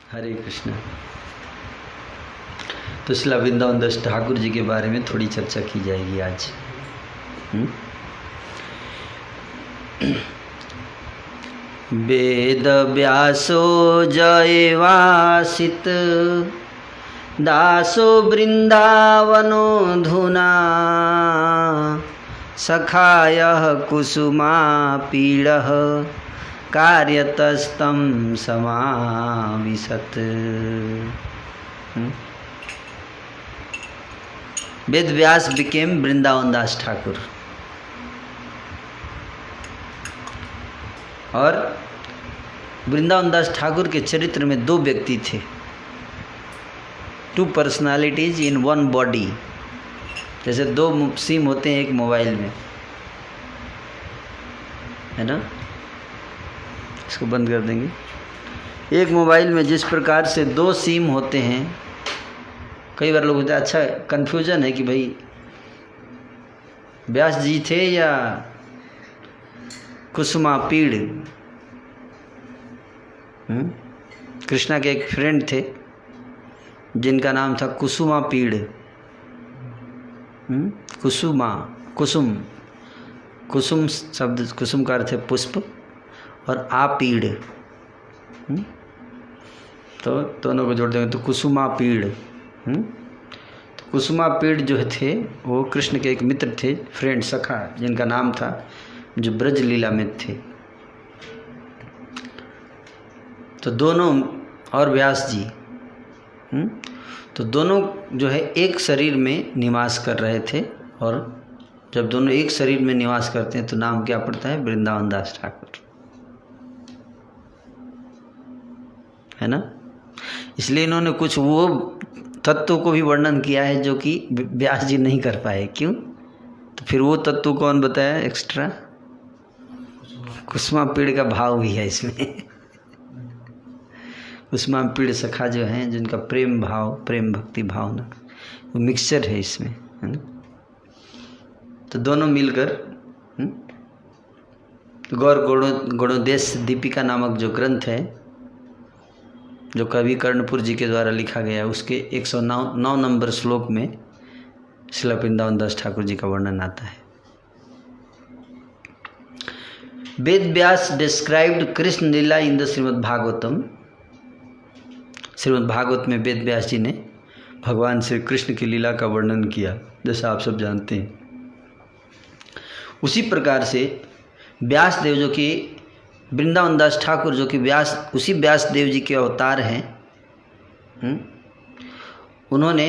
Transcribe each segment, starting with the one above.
हरे कृष्ण। तो श्रील वृंदावन दास ठाकुर जी के बारे में थोड़ी चर्चा की जाएगी आज। वेद व्यासो जयवासित दासो वृंदावनो धुना सखायः कुसुमा पीड़ः कार्यतस्तं समाविशत्। वेद व्यास became वृंदावन दास ठाकुर। और वृंदावन दास ठाकुर के चरित्र में दो व्यक्ति थे, two personalities in one body. जैसे दो सिम होते हैं एक मोबाइल में, है ना। इसको बंद कर देंगे। एक मोबाइल में जिस प्रकार से दो सिम होते हैं, कई बार लोग होते हैं, अच्छा कन्फ्यूजन है कि भाई व्यास जी थे या कुसुमा पीड़। कृष्णा के एक फ्रेंड थे जिनका नाम था कुसुमा पीड़। कुसुम शब्द, कुसुम का अर्थ है पुष्प और आपीड़, तो दोनों को जोड़ देंगे तो कुसुमा पीड़। तो कुसुमा पीड़ जो थे वो कृष्ण के एक मित्र थे, फ्रेंड, सखा, जिनका नाम था, जो ब्रज लीला में थे। तो दोनों, और व्यास जी, तो दोनों जो है एक शरीर में निवास कर रहे थे। और जब दोनों एक शरीर में निवास करते हैं तो नाम क्या पड़ता है? वृंदावन दास ठाकुर, है ना। इसलिए इन्होंने कुछ वो तत्व को भी वर्णन किया है जो कि व्यास जी नहीं कर पाए। क्यों? तो फिर वो तत्व कौन बताया एक्स्ट्रा? कुसुमा पीड़ का भाव भी है इसमें। कुसुमा पीड़ सखा जो हैं, जिनका प्रेम भाव, प्रेम भक्ति भावना, वो मिक्सचर है इसमें, है ना। तो दोनों मिलकर गौर गुणोदेश दीपिका नामक जो ग्रंथ है, जो कवि कर्णपुर जी के द्वारा लिखा गया, उसके 109 नंबर श्लोक में श्रील वृंदावन दास ठाकुर जी का वर्णन आता है। Ved Vyas described Krishna Leela in the Shrimad Bhagavatam. Shrimad Bhagavat में वेद व्यास जी ने भगवान श्री कृष्ण की लीला का वर्णन किया, जैसा आप सब जानते हैं। उसी प्रकार से व्यास देव, जो कि वृंदावन दास ठाकुर, जो कि उसी व्यास देव जी के अवतार हैं, उन्होंने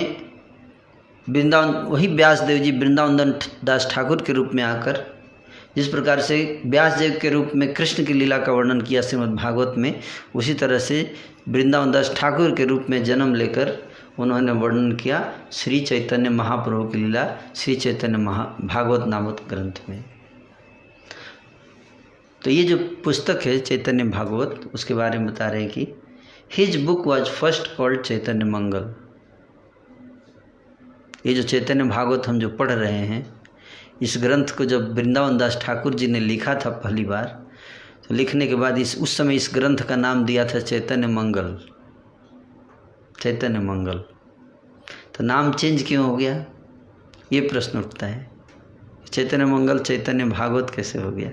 वही व्यास देव जी वृंदावन दास ठाकुर के रूप में आकर, जिस प्रकार से व्यास देव के रूप में कृष्ण की लीला का वर्णन किया श्रीमद् भागवत में, उसी तरह से वृंदावन दास ठाकुर के रूप में जन्म लेकर उन्होंने वर्णन किया श्री चैतन्य महाप्रभु की लीला श्री चैतन्य भागवत नामक ग्रंथ में। तो ये जो पुस्तक है चैतन्य भागवत, उसके बारे में बता रहे हैं कि his book was first called Chaitanya Mangal. ये जो चैतन्य भागवत हम जो पढ़ रहे हैं, इस ग्रंथ को जब वृंदावन दास ठाकुर जी ने लिखा था पहली बार, तो लिखने के बाद उस समय इस ग्रंथ का नाम दिया था चैतन्य मंगल। चैतन्य मंगल, तो नाम चेंज क्यों हो गया, ये प्रश्न उठता है। चैतन्य मंगल चैतन्य भागवत कैसे हो गया?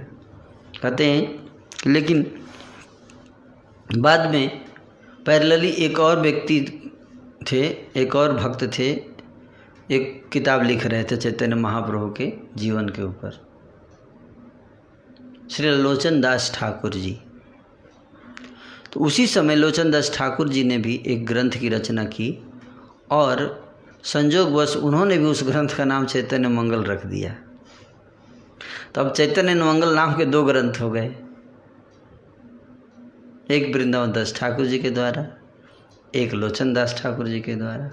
कहते हैं लेकिन बाद में पैरेलली एक और व्यक्ति थे, एक और भक्त थे, एक किताब लिख रहे थे चैतन्य महाप्रभु के जीवन के ऊपर, श्री लोचन दास ठाकुर जी। तो उसी समय लोचन दास ठाकुर जी ने भी एक ग्रंथ की रचना की, और संयोगवश उन्होंने भी उस ग्रंथ का नाम चैतन्य मंगल रख दिया। तो अब चैतन्य मंगल नाम के दो ग्रंथ हो गए, एक वृंदावन दास ठाकुर जी के द्वारा, एक लोचन दास ठाकुर जी के द्वारा।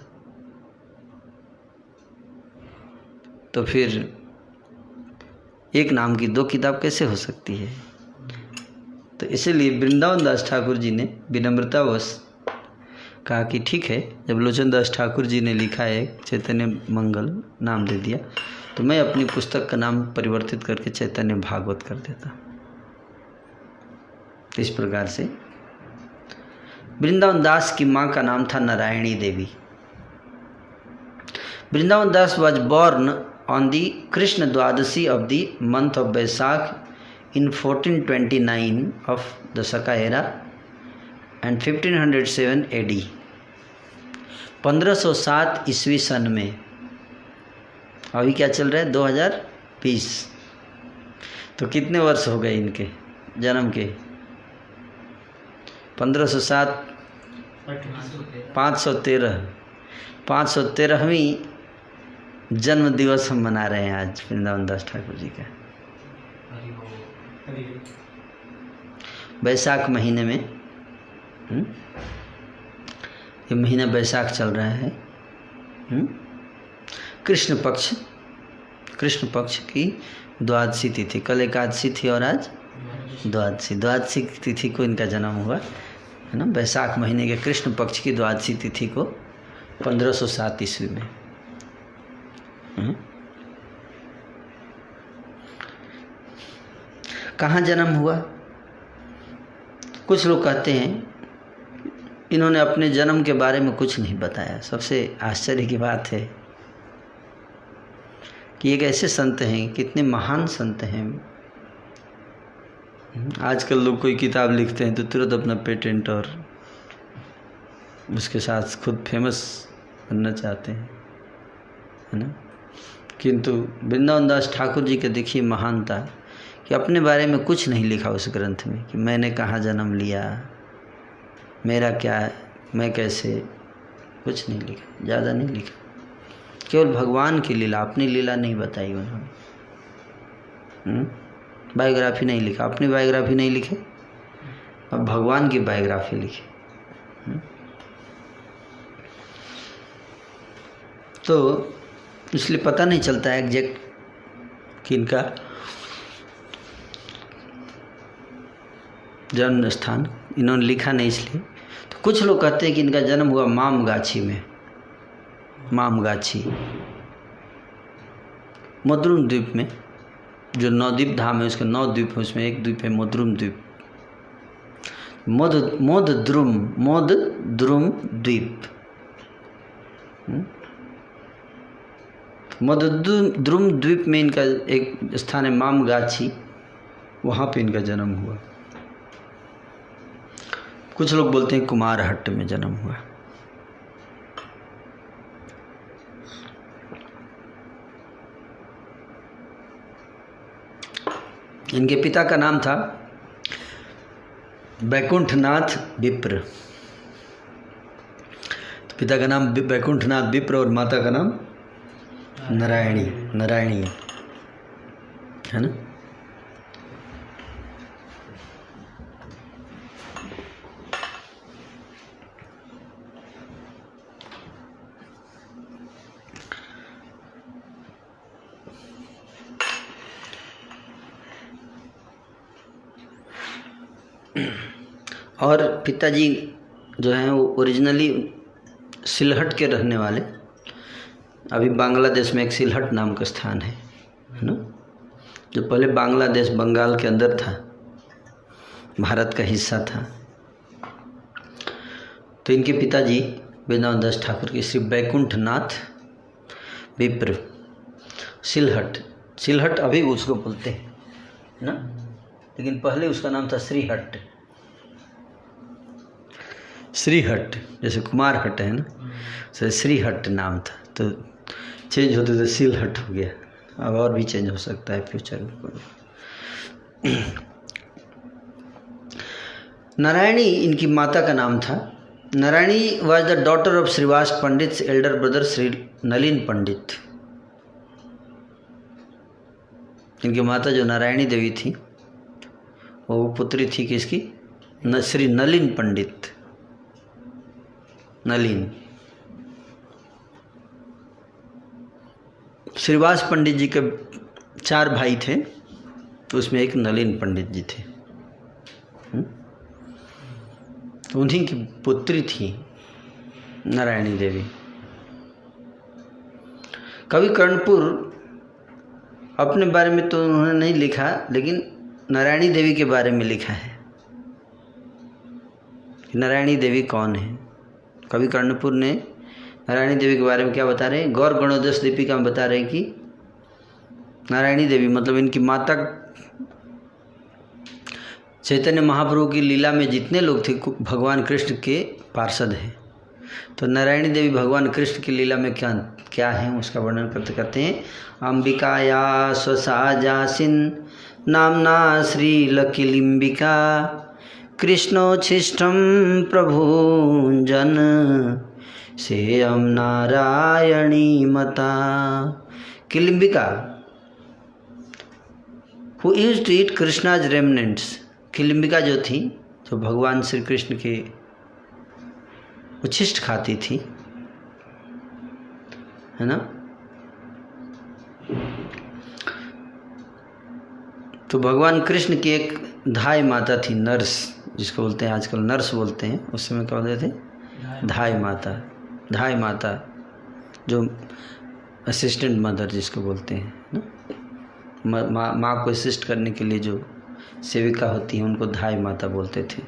तो फिर एक नाम की दो किताब कैसे हो सकती है? तो इसीलिए वृंदावन दास ठाकुर जी ने विनम्रतावश कहा कि ठीक है, जब लोचन दास ठाकुर जी ने लिखा है चैतन्य मंगल नाम दे दिया, तो मैं अपनी पुस्तक का नाम परिवर्तित करके चैतन्य भागवत कर देता। इस प्रकार से वृंदावन दास की माँ का नाम था Narayani Devi. Vrindavan Das was born on the Krishna Dwadashi of the month of Baisakh in 1429 of the Shaka era and 1507 AD। 1507 ईस्वी सन में, अभी क्या चल रहा है 2020, तो कितने वर्ष हो गए इनके जन्म के? 1507 513वीं जन्म दिवस हम मना रहे हैं आज वृंदावन दास ठाकुर जी का। बैसाख महीने में, ये महीना बैसाख चल रहा है। कृष्ण पक्ष की द्वादशी तिथि, कल एकादशी थी और आज द्वादशी तिथि को इनका जन्म हुआ है ना। बैसाख महीने के कृष्ण पक्ष की द्वादशी तिथि को 1507 ईस्वी में। कहाँ जन्म हुआ? कुछ लोग कहते हैं इन्होंने अपने जन्म के बारे में कुछ नहीं बताया। सबसे आश्चर्य की बात है कि एक ऐसे संत हैं, कितने महान संत हैं। आजकल लोग कोई किताब लिखते हैं तो तुरंत अपना पेटेंट और उसके साथ खुद फेमस बनना चाहते हैं, है ना। किंतु वृंदावन दास ठाकुर जी के देखिए महानता कि अपने बारे में कुछ नहीं लिखा उस ग्रंथ में कि मैंने कहाँ जन्म लिया, मेरा क्या है, मैं कैसे, कुछ नहीं लिखा, ज़्यादा नहीं लिखा। केवल भगवान की लीला, अपनी लीला नहीं बताई उन्होंने। बायोग्राफी नहीं लिखा, अपनी बायोग्राफी नहीं लिखे, अब भगवान की बायोग्राफी लिखी। तो इसलिए पता नहीं चलता है एग्जैक्ट कि इनका जन्म स्थान इन्होंने लिखा नहीं, इसलिए तो कुछ लोग कहते हैं कि इनका जन्म हुआ मामगाछी में। मामगाछी मद्रुम द्वीप में, जो नवद्वीप धाम है उसके 9 द्वीप है, उसमें एक द्वीप है मद्रुम द्वीप। मोदद्रुम द्वीप, मोदद्रुम द्वीप में इनका एक स्थान है मामगाछी, वहाँ पे इनका जन्म हुआ। कुछ लोग बोलते हैं कुमारहट्ट में जन्म हुआ। इनके पिता का नाम था बैकुंठनाथ विप्र। तो पिता का नाम बैकुंठनाथ विप्र और माता का नाम नारायणी है ना। और पिताजी जो हैं वो ओरिजिनली सिलहट के रहने वाले, अभी बांग्लादेश में एक सिलहट नाम का स्थान है ना, जो पहले बांग्लादेश बंगाल के अंदर था, भारत का हिस्सा था। तो इनके पिताजी वृंदावन दास ठाकुर के श्री बैकुंठनाथ विप्र सिलहट अभी उसको बोलते हैं ना, लेकिन पहले उसका नाम था श्रीहट, जैसे कुमारहट्ट है ना, तो श्रीहट नाम था, तो चेंज होते तो सिलहट हो गया। अब और भी चेंज हो सकता है फ्यूचर में। नारायणी इनकी माता का नाम था। Narayani was the daughter of Shrivas Pandit elder brother Shri Nalin Pandit. इनकी माता जो नारायणी देवी थी वो पुत्री थी किसकी? श्री नलिन पंडित। नलिन श्रीवास पंडित जी के 4 भाई थे, तो उसमें एक नलिन पंडित जी थे। तो उन्हीं की पुत्री थी नारायणी देवी। कवि कर्णपुर अपने बारे में तो उन्होंने नहीं लिखा, लेकिन नारायणी देवी के बारे में लिखा है नारायणी देवी कौन है। कवि कर्णपुर ने नारायणी देवी के बारे में क्या बता रहे हैं, गौर गणोदश दीपिका में बता रहे हैं कि नारायणी देवी मतलब इनकी माता चैतन्य महाप्रभु की लीला में जितने लोग थे भगवान कृष्ण के पार्षद हैं। तो नारायणी देवी भगवान कृष्ण की लीला में क्या है उसका वर्णन करते हैं। अंबिकाया स्वसाजासिन नामना श्रीलकिलिम्बिका कृष्णोच्छिष्टं प्रभुजन सेयं नारायणी मता। Kilimbika who used to eat Krishna's remnants. Kilimbika जो थी, जो भगवान श्री कृष्ण के उच्छिष्ट खाती थी, है ना। तो भगवान कृष्ण की एक धाय माता थी, नर्स जिसको बोलते हैं आजकल नर्स बोलते हैं, उस समय क्या बोलते थे, धाय माता जो असिस्टेंट मदर जिसको बोलते हैं ना, माँ को असिस्ट करने के लिए जो सेविका होती है उनको धाय माता बोलते थे।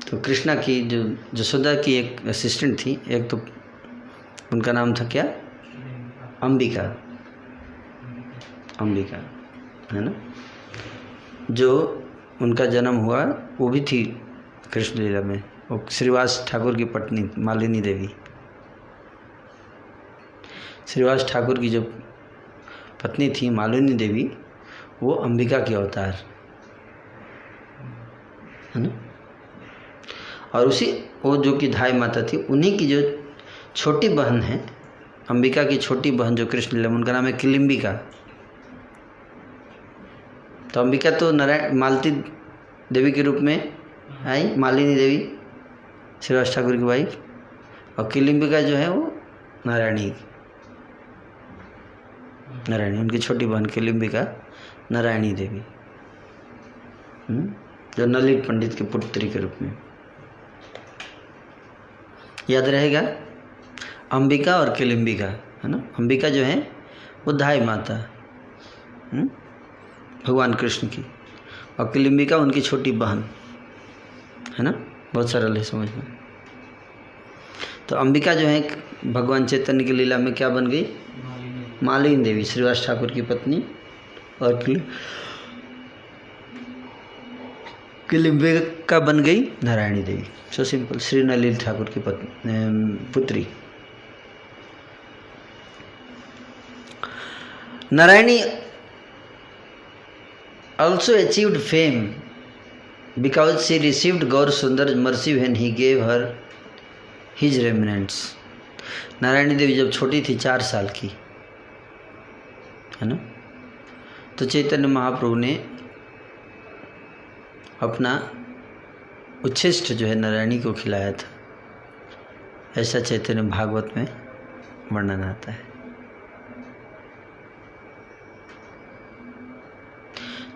तो कृष्णा की जो यशोदा की एक असिस्टेंट थी, एक तो उनका नाम था क्या, अंबिका है ना। जो उनका जन्म हुआ वो भी थी कृष्ण लीला में, वो श्रीवास ठाकुर की पत्नी मालिनी देवी। श्रीवास ठाकुर की जो पत्नी थी मालिनी देवी, वो अंबिका की अवतार है ना। और उसी वो जो कि धाय माता थी, उन्हीं की जो छोटी बहन है, अंबिका की छोटी बहन जो कृष्ण लीला, उनका नाम है किलिम्बिका। तो अंबिका तो नारायण मालती देवी के रूप में आई, मालिनी देवी श्रीवास ठाकुर की वाइफ, और किलिम्बिका जो है वो नारायणी उनकी छोटी बहन किलिम्बिका नारायणी देवी, जो नलिन पंडित के पुत्री के रूप में। याद रहेगा, अंबिका और किलिम्बिका है ना। अंबिका जो है वो धाय माता भगवान कृष्ण की, और किलिम्बिका उनकी छोटी बहन है ना। बहुत सरल है समझ में। तो अंबिका जो है भगवान चैतन्य की लीला में क्या बन गई, मालिनी देवी श्रीवास ठाकुर की पत्नी, और किलिम्बिका बन गई नारायणी देवी। सो सिंपल, श्री नलिन ठाकुर की पुत्री। Narayani also achieved fame because she received Gaur Sundar's mercy when he gave her his remnants. Narayani देवी जब छोटी थी 4 साल की, है ना, तो चैतन्य महाप्रभु ने अपना उच्छिष्ट जो है नारायणी को खिलाया था, ऐसा चैतन्य भागवत में वर्णन आता है।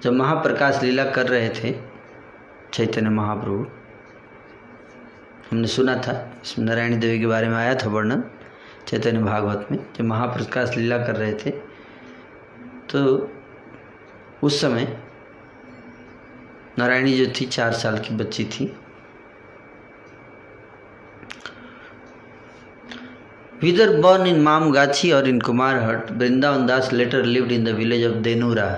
जब महाप्रकाश लीला कर रहे थे चैतन्य महाप्रभु, हमने सुना था, इसमें नारायणी देवी के बारे में आया था वर्णन चैतन्य भागवत में। जब महाप्रकाश लीला कर रहे थे तो उस समय नारायणी जो थी 4 साल की बच्ची थी। Whether born in Mamgachi or in Kumarhat, Vrindavan Das later lived in the village of Denura.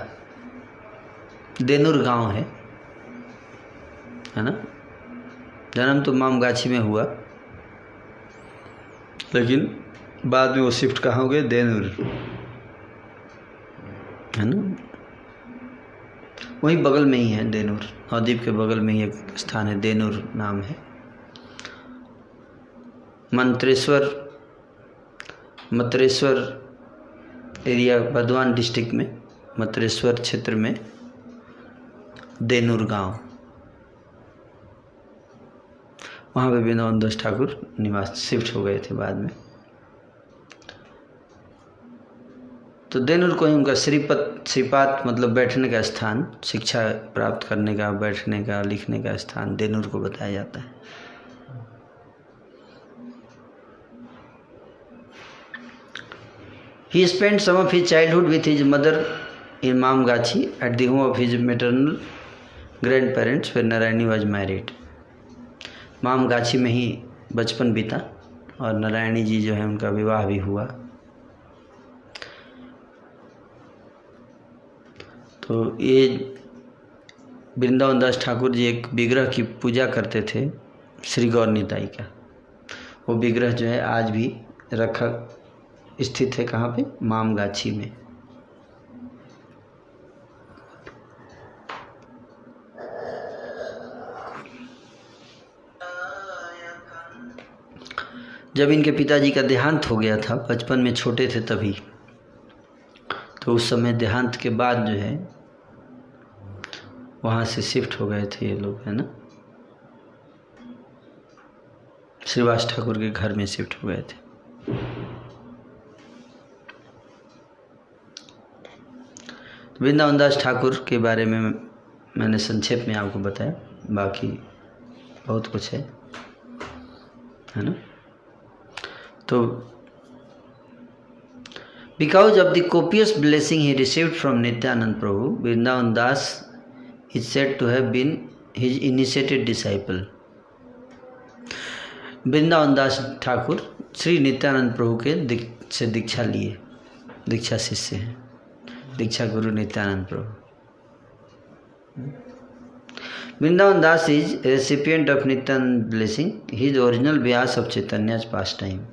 देनुर गांव है ना। जन्म तो मामगाछी में हुआ, लेकिन बाद में वो शिफ्ट कहाँ हो गए, देनुर, है ना। वहीं बगल में ही है देनुर, नवद्वीप के बगल में ही एक स्थान है, देनुर नाम है। मतरेश्वर एरिया, बर्धमान डिस्ट्रिक्ट में मतरेश्वर क्षेत्र में देनुर गांव, वहाँ पे वृंदावन दास ठाकुर निवास शिफ्ट हो गए थे बाद में। तो देनुर को ही उनका श्रीपात मतलब बैठने का स्थान, शिक्षा प्राप्त करने का, बैठने का, लिखने का स्थान देनुर को बताया जाता है। He spent some of his childhood with his mother in Mamgachi at the home of his maternal grandparents when Narayani was married. मामगाछी में ही बचपन बीता और नारायणी जी जो है उनका विवाह भी हुआ। तो ये वृंदावन दास ठाकुर जी एक विग्रह की पूजा करते थे, श्री गौर निताई का। वो विग्रह जो है आज भी रखा स्थित है, कहाँ पे? मामगाछी में। जब इनके पिताजी का देहांत हो गया था, बचपन में छोटे थे तभी, तो उस समय देहांत के बाद जो है वहाँ से शिफ्ट हो गए थे ये लोग, है ना, श्रीवास ठाकुर के घर में शिफ्ट हो गए थे। वृंदावन दास ठाकुर के बारे में मैंने संक्षेप में आपको बताया, बाकी बहुत कुछ है ना। तो because of the copious blessing he received from Nityananda Prabhu, Vrindavan Das is said to have been his initiated disciple. Vrindavan Das Thakur Shri Nityananda Prabhu के से दीक्षा लिए, दीक्षा शिष्य हैं, दीक्षा गुरु नित्यानंद प्रभु। वृंदावन दास is a recipient of Nityanand blessing. He is the original Vyas of Chaitanya's pastime.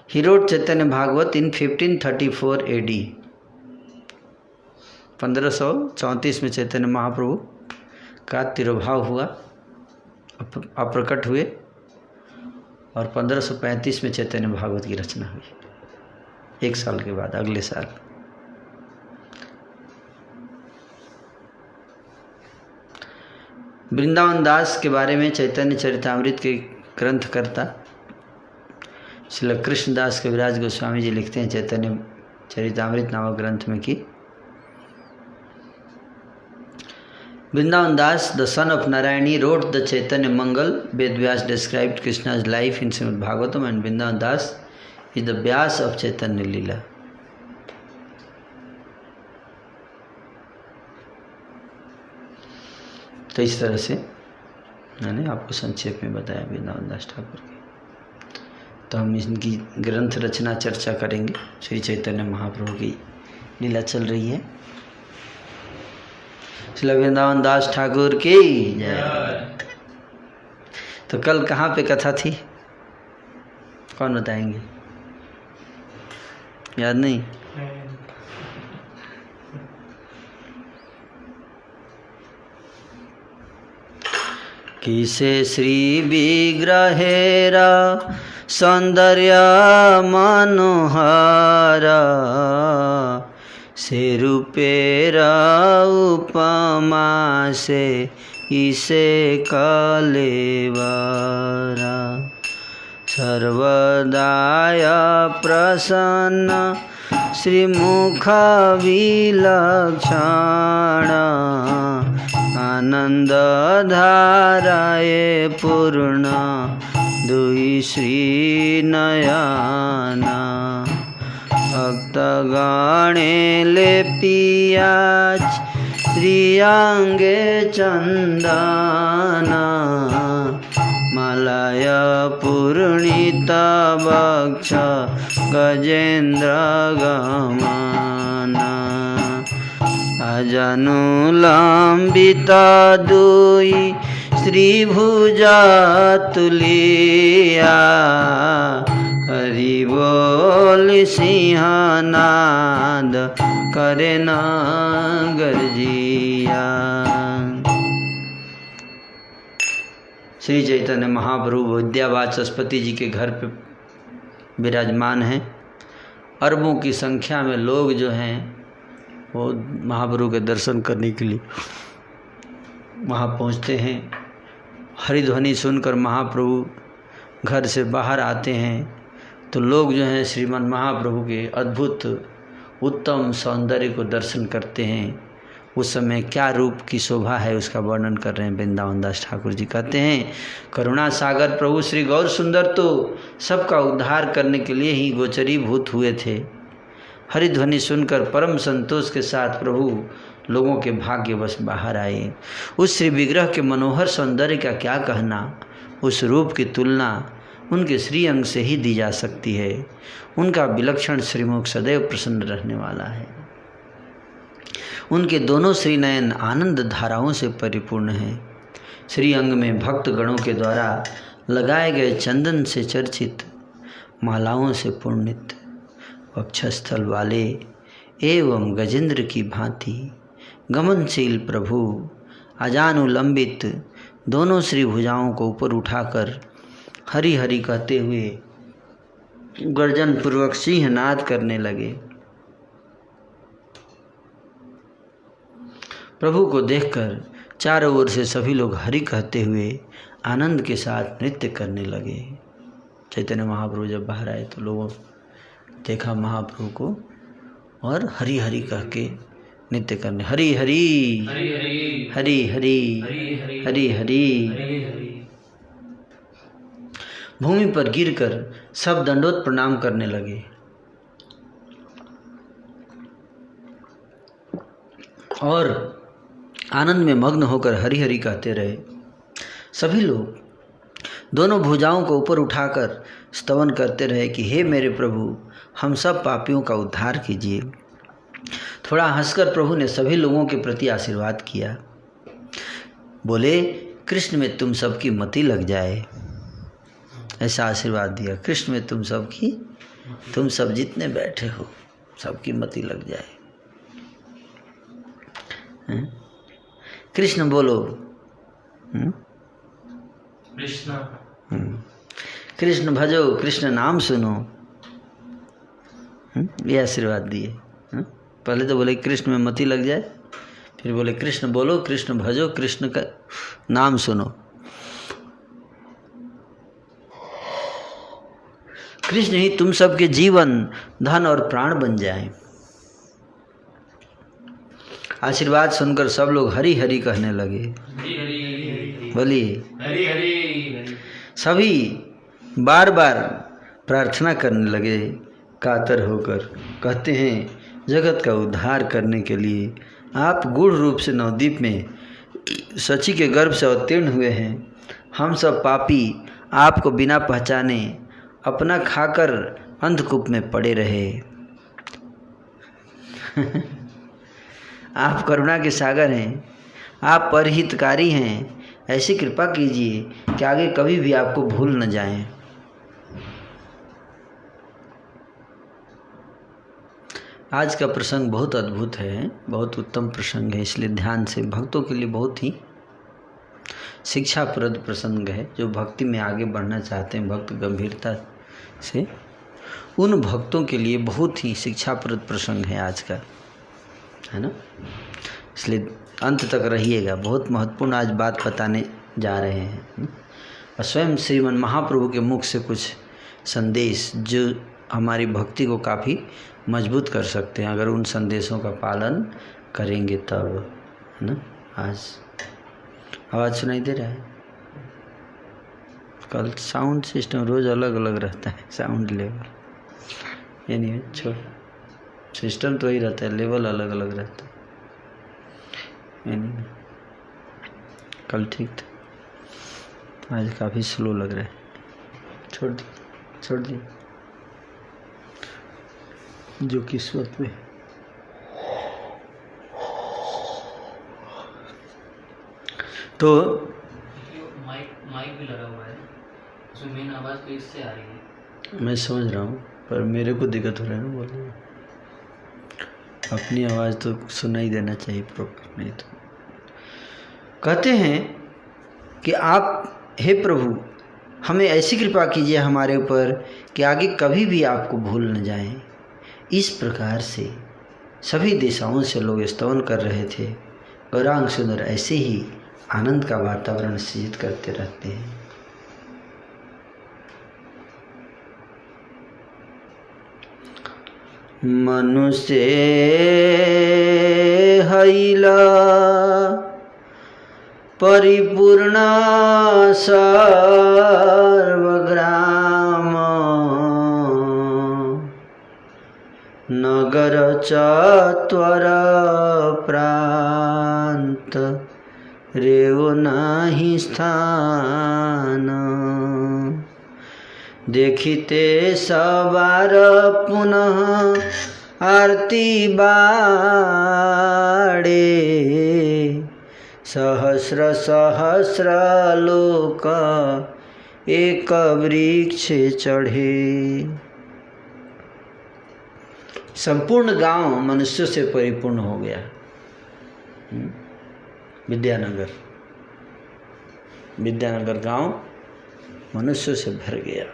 He wrote Chaitanya Bhagavat in 1534 AD. 1534 में चैतन्य महाप्रभु का तिरोभाव हुआ, अप्रकट हुए, और 1535 में चैतन्य भागवत की रचना हुई, 1 साल के बाद, अगले साल। वृंदावन दास के बारे में चैतन्य चरितामृत के ग्रंथकर्ता श्री कृष्णदास कविराज गोस्वामी जी लिखते हैं चैतन्य चरितामृत नामक ग्रंथ में कि Vrindavan Das, the son of Narayani, wrote the Chaitanya Mangal. Ved Vyas described Krishna's life in Shrimad Bhagavatam, and Vrindavan Das is the Vyas of Chaitanya Leela. तो इस तरह से मैंने आपको संक्षेप में बताया वृंदावन दास ठाकुर की. तो हम इनकी ग्रंथ रचना चर्चा करेंगे. श्री चैतन्य महाप्रभु की लीला चल रही है. श्री वृंदावन दास ठाकुर की जय. तो कल कहाँ पे कथा थी, कौन बताएंगे? याद नहीं? किसे श्री विग्रहेरा सौंदर्य मनोहारा, से रूपेरा उपमा से इसे कलेवरा. सर्वदाय प्रसन्न श्रीमुख विलक्षण, आनंद धाराए पूर्ण दुई श्री नयना. भक्तगणे लेपियाच श्रियांगे चंदना, मलय पूर्णिता वक्ष गजेन्द्र गमना. अजनुलंबिता दुई श्रीभुजा तुलिया, हरि बोल सिंहनाद करे न गर्जिया. श्री चैतन्य महाप्रभु विद्यावाचस्पति जी के घर पे विराजमान हैं. अरबों की संख्या में लोग जो हैं वो महाप्रभु के दर्शन करने के लिए वहाँ पहुँचते हैं. हरिध्वनि सुनकर महाप्रभु घर से बाहर आते हैं तो लोग जो हैं श्रीमन महाप्रभु के अद्भुत उत्तम सौंदर्य को दर्शन करते हैं. उस समय क्या रूप की शोभा है उसका वर्णन कर रहे हैं वृंदावन दास ठाकुर जी. कहते हैं करुणा सागर प्रभु श्री गौर सुंदर तो सबका उद्धार करने के लिए ही गोचरीभूत हुए थे. हरिध्वनि सुनकर परम संतोष के साथ प्रभु लोगों के भाग्यवश बाहर आए। उस श्री विग्रह के मनोहर सौंदर्य का क्या कहना, उस रूप की तुलना उनके श्री अंग से ही दी जा सकती है। उनका विलक्षण श्रीमुख सदैव प्रसन्न रहने वाला है। उनके दोनों श्री नयन आनंद धाराओं से परिपूर्ण हैं। श्री अंग में भक्त गणों के द्वारा लगाए गए चंदन से चर्चित मालाओं से पूर्णित वक्षस्थल वाले एवं गजेंद्र की भांति गमनशील प्रभु अजानुलंबित दोनों श्री भुजाओं को ऊपर उठाकर हरि हरि कहते हुए गर्जन पूर्वक सिंहनाद करने लगे। प्रभु को देखकर चारों ओर से सभी लोग हरि कहते हुए आनंद के साथ नृत्य करने लगे। चैतन्य महाप्रभु जब बाहर आए तो लोगों देखा महाप्रभु को और हरि हरि कह के नृत्य करने, हरि हरि हरि हरि हरि हरि। भूमि पर गिरकर सब दंडोत प्रणाम करने लगे और आनंद में मग्न होकर हरि हरि कहते रहे। सभी लोग दोनों भुजाओं को ऊपर उठाकर स्तवन करते रहे कि हे मेरे प्रभु, हम सब पापियों का उद्धार कीजिए। थोड़ा हंसकर प्रभु ने सभी लोगों के प्रति आशीर्वाद किया। बोले, कृष्ण में तुम सबकी मति लग जाए, ऐसा आशीर्वाद दिया। कृष्ण में तुम सब जितने बैठे हो सबकी मति लग जाए। कृष्ण बोलो, कृष्ण भजो, कृष्ण नाम सुनो, ये आशीर्वाद दिए। पहले तो बोले कृष्ण में मति लग जाए, फिर बोले कृष्ण बोलो, कृष्ण भजो, कृष्ण का नाम सुनो। कृष्ण ही तुम सबके जीवन, धन और प्राण बन जाए। आशीर्वाद सुनकर सब लोग हरि हरि कहने लगे। बोलिए हरि हरि। सभी बार बार प्रार्थना करने लगे कातर होकर। कहते हैं, जगत का उद्धार करने के लिए आप गूढ़ रूप से नवद्वीप में सची के गर्भ से अवतीर्ण हुए हैं। हम सब पापी आपको बिना पहचाने अपना खाकर अंधकूप में पड़े रहे। आप करुणा के सागर हैं, आप परहितकारी हैं। ऐसी कृपा कीजिए कि आगे कभी भी आपको भूल न जाएं। आज का प्रसंग बहुत अद्भुत है, बहुत उत्तम प्रसंग है, इसलिए ध्यान से, भक्तों के लिए बहुत ही शिक्षाप्रद प्रसंग है। जो भक्ति में आगे बढ़ना चाहते हैं, भक्त गंभीरता से, उन भक्तों के लिए बहुत ही शिक्षाप्रद प्रसंग है आज का, है ना। इसलिए अंत तक रहिएगा, बहुत महत्वपूर्ण आज बात बताने जा रहे हैं। और स्वयं श्रीमन महाप्रभु के मुख से कुछ संदेश जो हमारी भक्ति को काफ़ी मजबूत कर सकते हैं, अगर उन संदेशों का पालन करेंगे तब, है ना। आज आवाज़ सुनाई दे रहा है? कल साउंड सिस्टम रोज़ अलग अलग रहता है, साउंड लेवल, यानी छोड़ सिस्टम तो ही रहता है, लेवल अलग अलग रहता है, यानी कल ठीक था, आज काफ़ी स्लो लग रहा है। छोड़ दी जो किस्मत में। तो माइक भी लगा हुआ है, उसमें मेन आवाज़ तो इससे आ रही है। मैं समझ रहा हूँ, पर मेरे को दिक्कत हो रहा है ना बोलने में। अपनी आवाज़ तो सुनाई देना चाहिए प्रॉपर, नहीं तो। कहते हैं कि आप, हे प्रभु, हमें ऐसी कृपा कीजिए हमारे ऊपर कि आगे कभी भी आपको भूल न जाएं। इस प्रकार से सभी दिशाओं से लोग स्तवन कर रहे थे। गौरांग सुंदर ऐसे ही आनंद का वातावरण सृजित करते रहते हैं। मनुष्य हैला परिपूर्ण सर्वग्राम नगर चत्वर प्रांत रेव नाही स्थान। देखिते सवार पुनः आरती बाड़े, सहस्र सहस्र लोक एक वृक्ष चढ़े। संपूर्ण गांव मनुष्यों से परिपूर्ण हो गया। विद्यानगर गांव मनुष्यों से भर गया।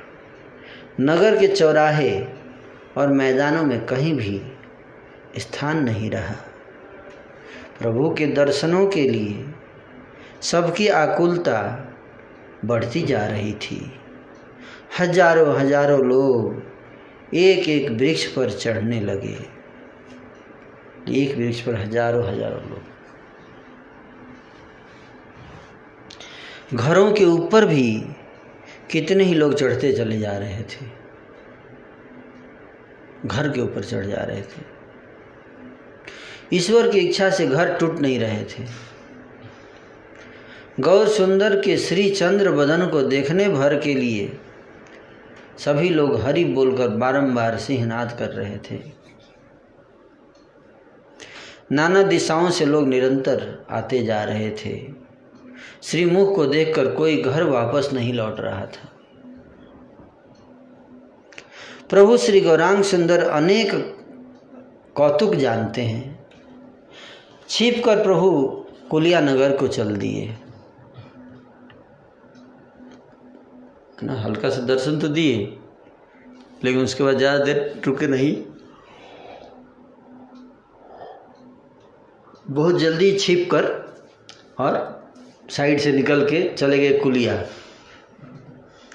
नगर के चौराहे और मैदानों में कहीं भी स्थान नहीं रहा। प्रभु के दर्शनों के लिए सबकी आकुलता बढ़ती जा रही थी। हजारों हजारों लोग एक एक वृक्ष पर चढ़ने लगे। एक वृक्ष पर हजारों हजारों लोग। घरों के ऊपर भी कितने ही लोग चढ़ते चले जा रहे थे। घर के ऊपर चढ़ जा रहे थे। ईश्वर की इच्छा से घर टूट नहीं रहे थे। गौर सुंदर के श्री चंद्र बदन को देखने भर के लिए सभी लोग हरि बोलकर बारंबार सिंहनाद कर रहे थे। नाना दिशाओं से लोग निरंतर आते जा रहे थे। श्रीमुख को देखकर कोई घर वापस नहीं लौट रहा था। प्रभु श्री गौरांग सुंदर अनेक कौतुक जानते हैं। छिप कर प्रभु कुलिया नगर को चल दिए ना। हल्का सा दर्शन तो दिए, लेकिन उसके बाद ज़्यादा देर रुके नहीं। बहुत जल्दी छिप कर और साइड से निकल के चले गए कुलिया।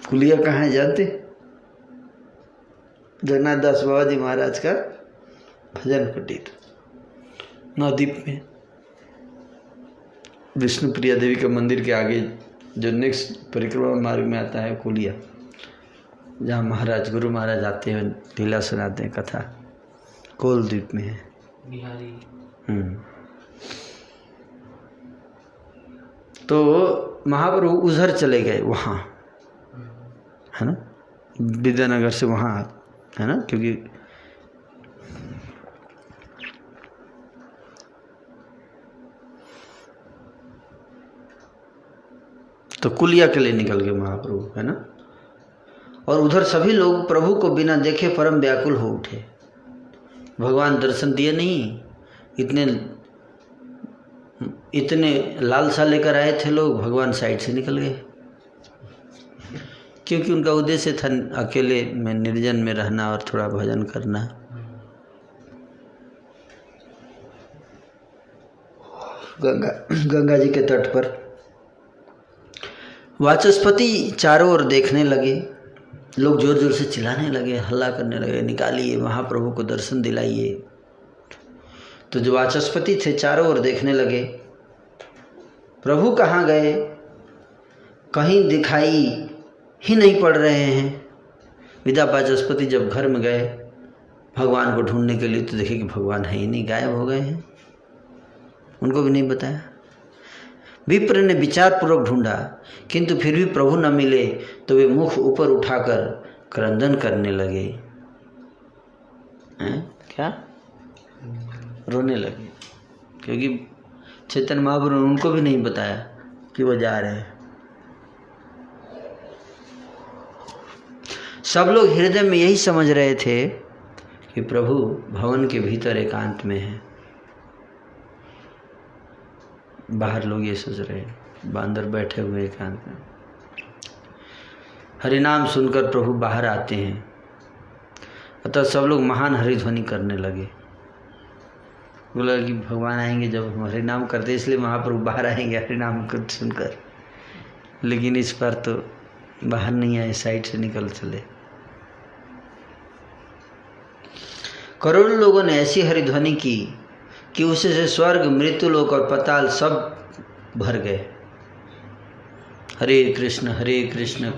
कुलिया कहाँ है जानते? जगन्नाथ दास बाबा जी महाराज का भजन कुटीर नवद्वीप में। विष्णु प्रिया देवी के मंदिर के आगे जो नेक्स्ट परिक्रमा मार्ग में आता है कुलिया, जहाँ महाराज गुरु महाराज आते हैं, लीला सुनाते हैं, कथा कोल द्वीप में है बिहारी। तो महाप्रभु उधर चले गए, वहाँ है ना, विद्यानगर से वहाँ है ना, क्योंकि तो कुलिया के लिए निकल गए महाप्रभु, है ना। और उधर सभी लोग प्रभु को बिना देखे परम व्याकुल हो उठे। भगवान दर्शन दिए नहीं, इतने लालसा लेकर आए थे लोग, भगवान साइड से निकल गए, क्योंकि उनका उद्देश्य था अकेले में निर्जन में रहना और थोड़ा भजन करना। गंगा जी के तट पर वाचस्पति चारों ओर देखने लगे। लोग जोर जोर से चिल्लाने लगे, हल्ला करने लगे, निकालिए महाप्रभु को दर्शन दिलाइए। तो जो वाचस्पति थे चारों ओर देखने लगे, प्रभु कहाँ गए, कहीं दिखाई ही नहीं पड़ रहे हैं। विद्या वाचस्पति जब घर में गए भगवान को ढूंढने के लिए, तो देखे कि भगवान है ही नहीं, गायब हो गए हैं। उनको भी नहीं बताया। विप्र ने विचारपूर्वक ढूंढा, किंतु फिर भी प्रभु न मिले, तो वे मुख ऊपर उठाकर क्रंदन करने लगे। क्या? रोने लगे, क्योंकि चैतन्य महाप्रभु ने उनको भी नहीं बताया कि वो जा रहे हैं। सब लोग हृदय में यही समझ रहे थे कि प्रभु भवन के भीतर एकांत में है। बाहर लोग ये सोच रहे हैं, अंदर बैठे हुए एकांत में। हरिनाम सुनकर प्रभु बाहर आते हैं, अतः सब लोग महान हरिध्वनि करने लगे। बोला कि भगवान आएंगे जब हम हरिनाम करते, इसलिए महाप्रभु बाहर आएंगे हरिनाम को सुनकर। लेकिन इस बार तो बाहर नहीं आए, साइड से निकल चले। करोड़ों लोगों ने ऐसी हरिध्वनि की कि उससे स्वर्ग, मृत्युलोक और पाताल सब भर गए। हरे कृष्ण कृष्णा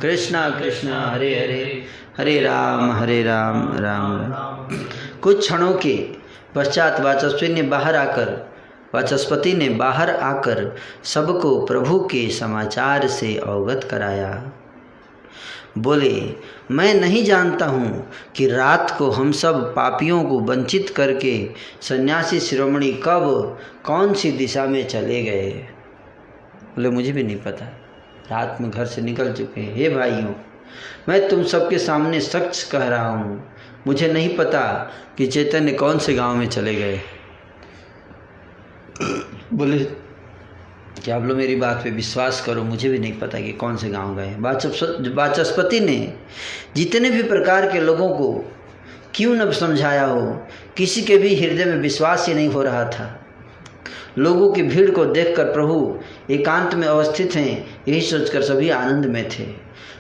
कृष्णा हरे हरे, हरे राम राम राम। कुछ क्षणों के पश्चात वाचस्पति ने बाहर आकर वाचस्पति ने बाहर आकर सबको प्रभु के समाचार से अवगत कराया। बोले, मैं नहीं जानता हूँ कि रात को हम सब पापियों को वंचित करके सन्यासी शिरोमणि कब कौन सी दिशा में चले गए। बोले, मुझे भी नहीं पता, रात में घर से निकल चुके हैं। हे भाइयों, मैं तुम सबके सामने सच कह रहा हूँ, मुझे नहीं पता कि चैतन्य कौन से गांव में चले गए। बोले, क्या आप लोग मेरी बात पे विश्वास करो, मुझे भी नहीं पता कि कौन से गांव गए। वाचस्पति ने जितने भी प्रकार के लोगों को क्यों न समझाया हो, किसी के भी हृदय में विश्वास ही नहीं हो रहा था। लोगों की भीड़ को देखकर प्रभु एकांत में अवस्थित हैं, यही सोचकर सभी आनंद में थे।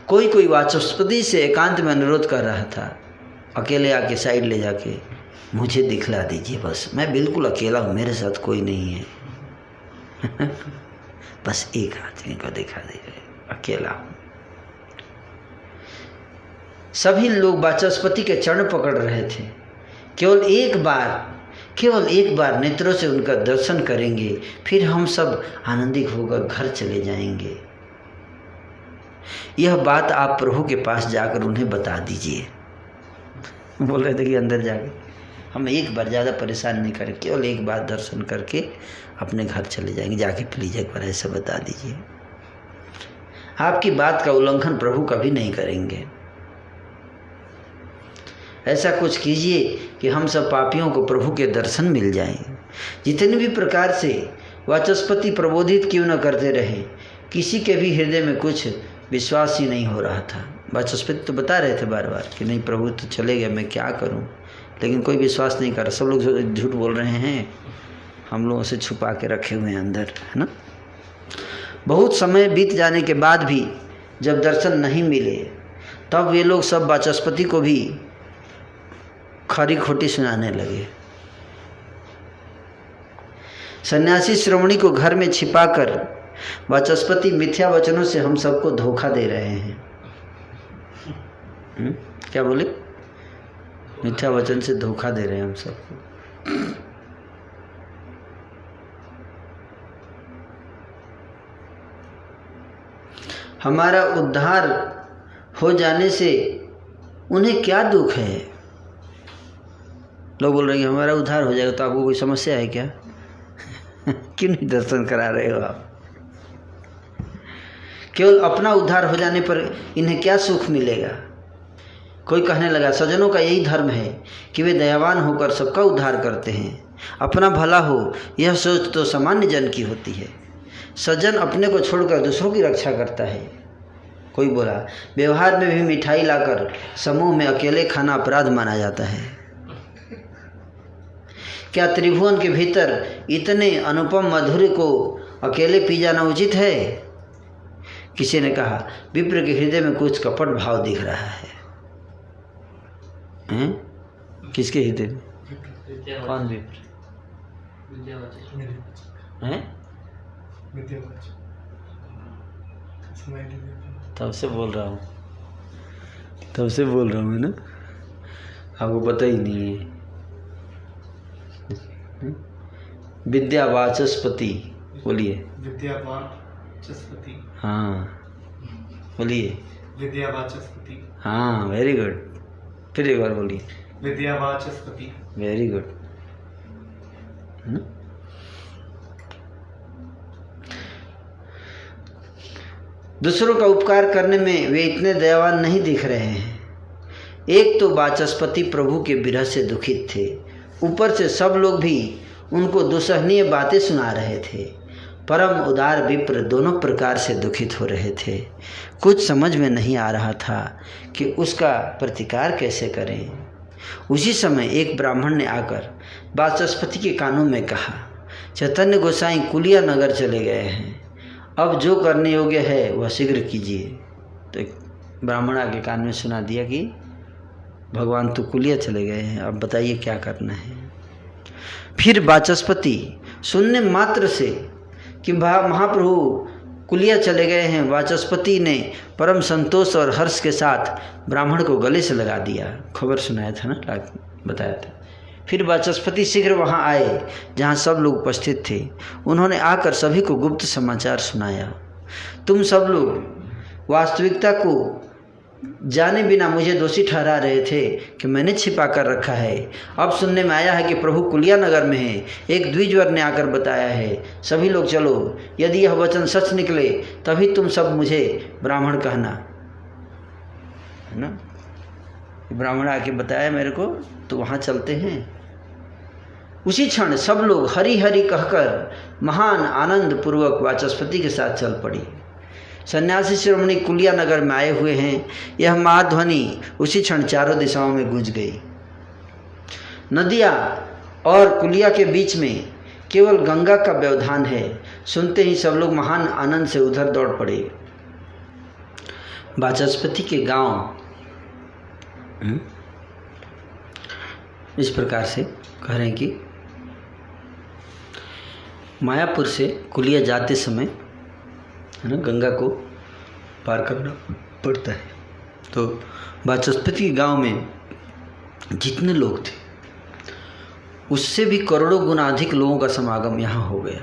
कोई कोई वाचस्पति से एकांत में अनुरोध कर रहा था, अकेले आके साइड ले जाके मुझे दिखला दीजिए, बस मैं बिल्कुल अकेला हूँ, मेरे साथ कोई नहीं है। बस एक आदमी को दिखा दीजिए, अकेला हूँ। सभी लोग वाचस्पति के चरण पकड़ रहे थे। केवल एक बार नेत्रों से उनका दर्शन करेंगे, फिर हम सब आनंदित होकर घर चले जाएंगे। यह बात आप प्रभु के पास जाकर उन्हें बता दीजिए। बोल रहे थे कि अंदर जाके हम एक बार, ज़्यादा परेशान नहीं करें, केवल एक बार दर्शन करके अपने घर चले जाएंगे, जाके प्लीज एक बार ऐसा बता दीजिए। आपकी बात का उल्लंघन प्रभु कभी नहीं करेंगे। ऐसा कुछ कीजिए कि हम सब पापियों को प्रभु के दर्शन मिल जाएं। जितने भी प्रकार से वाचस्पति प्रबोधित क्यों न करते रहे, किसी के भी हृदय में कुछ विश्वास ही नहीं हो रहा था। वाचस्पति तो बता रहे थे बार बार कि नहीं, प्रभु तो चले गए, मैं क्या करूं, लेकिन कोई विश्वास नहीं कर रहा। सब लोग झूठ बोल रहे हैं, हम लोगों से छुपा के रखे हुए हैं अंदर, है ना। बहुत समय बीत जाने के बाद भी जब दर्शन नहीं मिले, तब वे लोग सब वाचस्पति को भी खरी खोटी सुनाने लगे। सन्यासी शिरोमणि को घर में छिपाकर वाचस्पति मिथ्या वचनों से हम सबको धोखा दे रहे हैं। क्या बोले? मिथ्या वचन से धोखा दे रहे हैं हम सबको। हमारा उद्धार हो जाने से उन्हें क्या दुख है? लोग बोल रहे हैं हमारा उद्धार हो जाएगा तो आपको कोई समस्या है क्या? क्यों नहीं दर्शन करा रहे हो आप? केवल अपना उद्धार हो जाने पर इन्हें क्या सुख मिलेगा? कोई कहने लगा, सज्जनों का यही धर्म है कि वे दयावान होकर सबका उद्धार करते हैं। अपना भला हो यह सोच तो सामान्य जन की होती है। सज्जन अपने को छोड़कर दूसरों की रक्षा करता है। कोई बोला, व्यवहार में भी मिठाई लाकर समूह में अकेले खाना अपराध माना जाता है। क्या त्रिभुवन के भीतर इतने अनुपम मधुर को अकेले पी जाना उचित है? किसी ने कहा, विप्र के हृदय में कुछ कपट भाव दिख रहा है। हैं? किसके हृदय में? कौन विप्र? हैं? तब से बोल रहा हूँ ना, आपको पता ही नहीं है। विद्या वाचस्पति, बोलिए। विद्या वाचस्पति। हाँ बोलिए। विद्या वाचस्पति। हाँ वेरी गुड, फिर एक बार बोलिए। विद्या वाचस्पति। Very good. दूसरों का उपकार करने में वे इतने दयावान नहीं दिख रहे हैं। एक तो वाचस्पति प्रभु के विरह से दुखित थे, ऊपर से सब लोग भी उनको दुसहनीय बातें सुना रहे थे। परम उदार विप्र दोनों प्रकार से दुखित हो रहे थे। कुछ समझ में नहीं आ रहा था कि उसका प्रतिकार कैसे करें। उसी समय एक ब्राह्मण ने आकर वाचस्पति के कानों में कहा, चैतन्य गोसाई कुलिया नगर चले गए हैं, अब जो करने योग्य है वह शीघ्र कीजिए। तो एक ब्राह्मण आके कान में सुना दिया कि भगवान तो कुलिया चले गए हैं, अब बताइए क्या करना है। फिर वाचस्पति सुनने मात्र से कि महाप्रभु कुलिया चले गए हैं, वाचस्पति ने परम संतोष और हर्ष के साथ ब्राह्मण को गले से लगा दिया। खबर सुनाया था ना, बताया था। फिर वाचस्पति शीघ्र वहाँ आए जहाँ सब लोग उपस्थित थे। उन्होंने आकर सभी को गुप्त समाचार सुनाया। तुम सब लोग वास्तविकता को जाने बिना मुझे दोषी ठहरा रहे थे कि मैंने छिपा कर रखा है। अब सुनने में आया है कि प्रभु कुलिया नगर में है। एक द्विजवर ने आकर बताया है। सभी लोग चलो, यदि यह वचन सच निकले तभी तुम सब मुझे ब्राह्मण कहना, है ना। ब्राह्मण आके बताया मेरे को, तो वहाँ चलते हैं। उसी क्षण सब लोग हरि हरि कहकर महान आनंद पूर्वक वाचस्पति के साथ चल पड़ी। सन्यासी शिरोमणि कुलिया नगर में आए हुए हैं, यह महाध्वनि उसी क्षण चारों दिशाओं में गूंज गई। नदिया और कुलिया के बीच में केवल गंगा का व्यवधान है। सुनते ही सब लोग महान आनंद से उधर दौड़ पड़े। वाचस्पति के गांव इस प्रकार से कह रहे हैं कि मायापुर से कुलिया जाते समय, है ना, गंगा को पार करना पड़ता है। तो वाचस्पति गांव में जितने लोग थे उससे भी करोड़ों गुना अधिक लोगों का समागम यहाँ हो गया।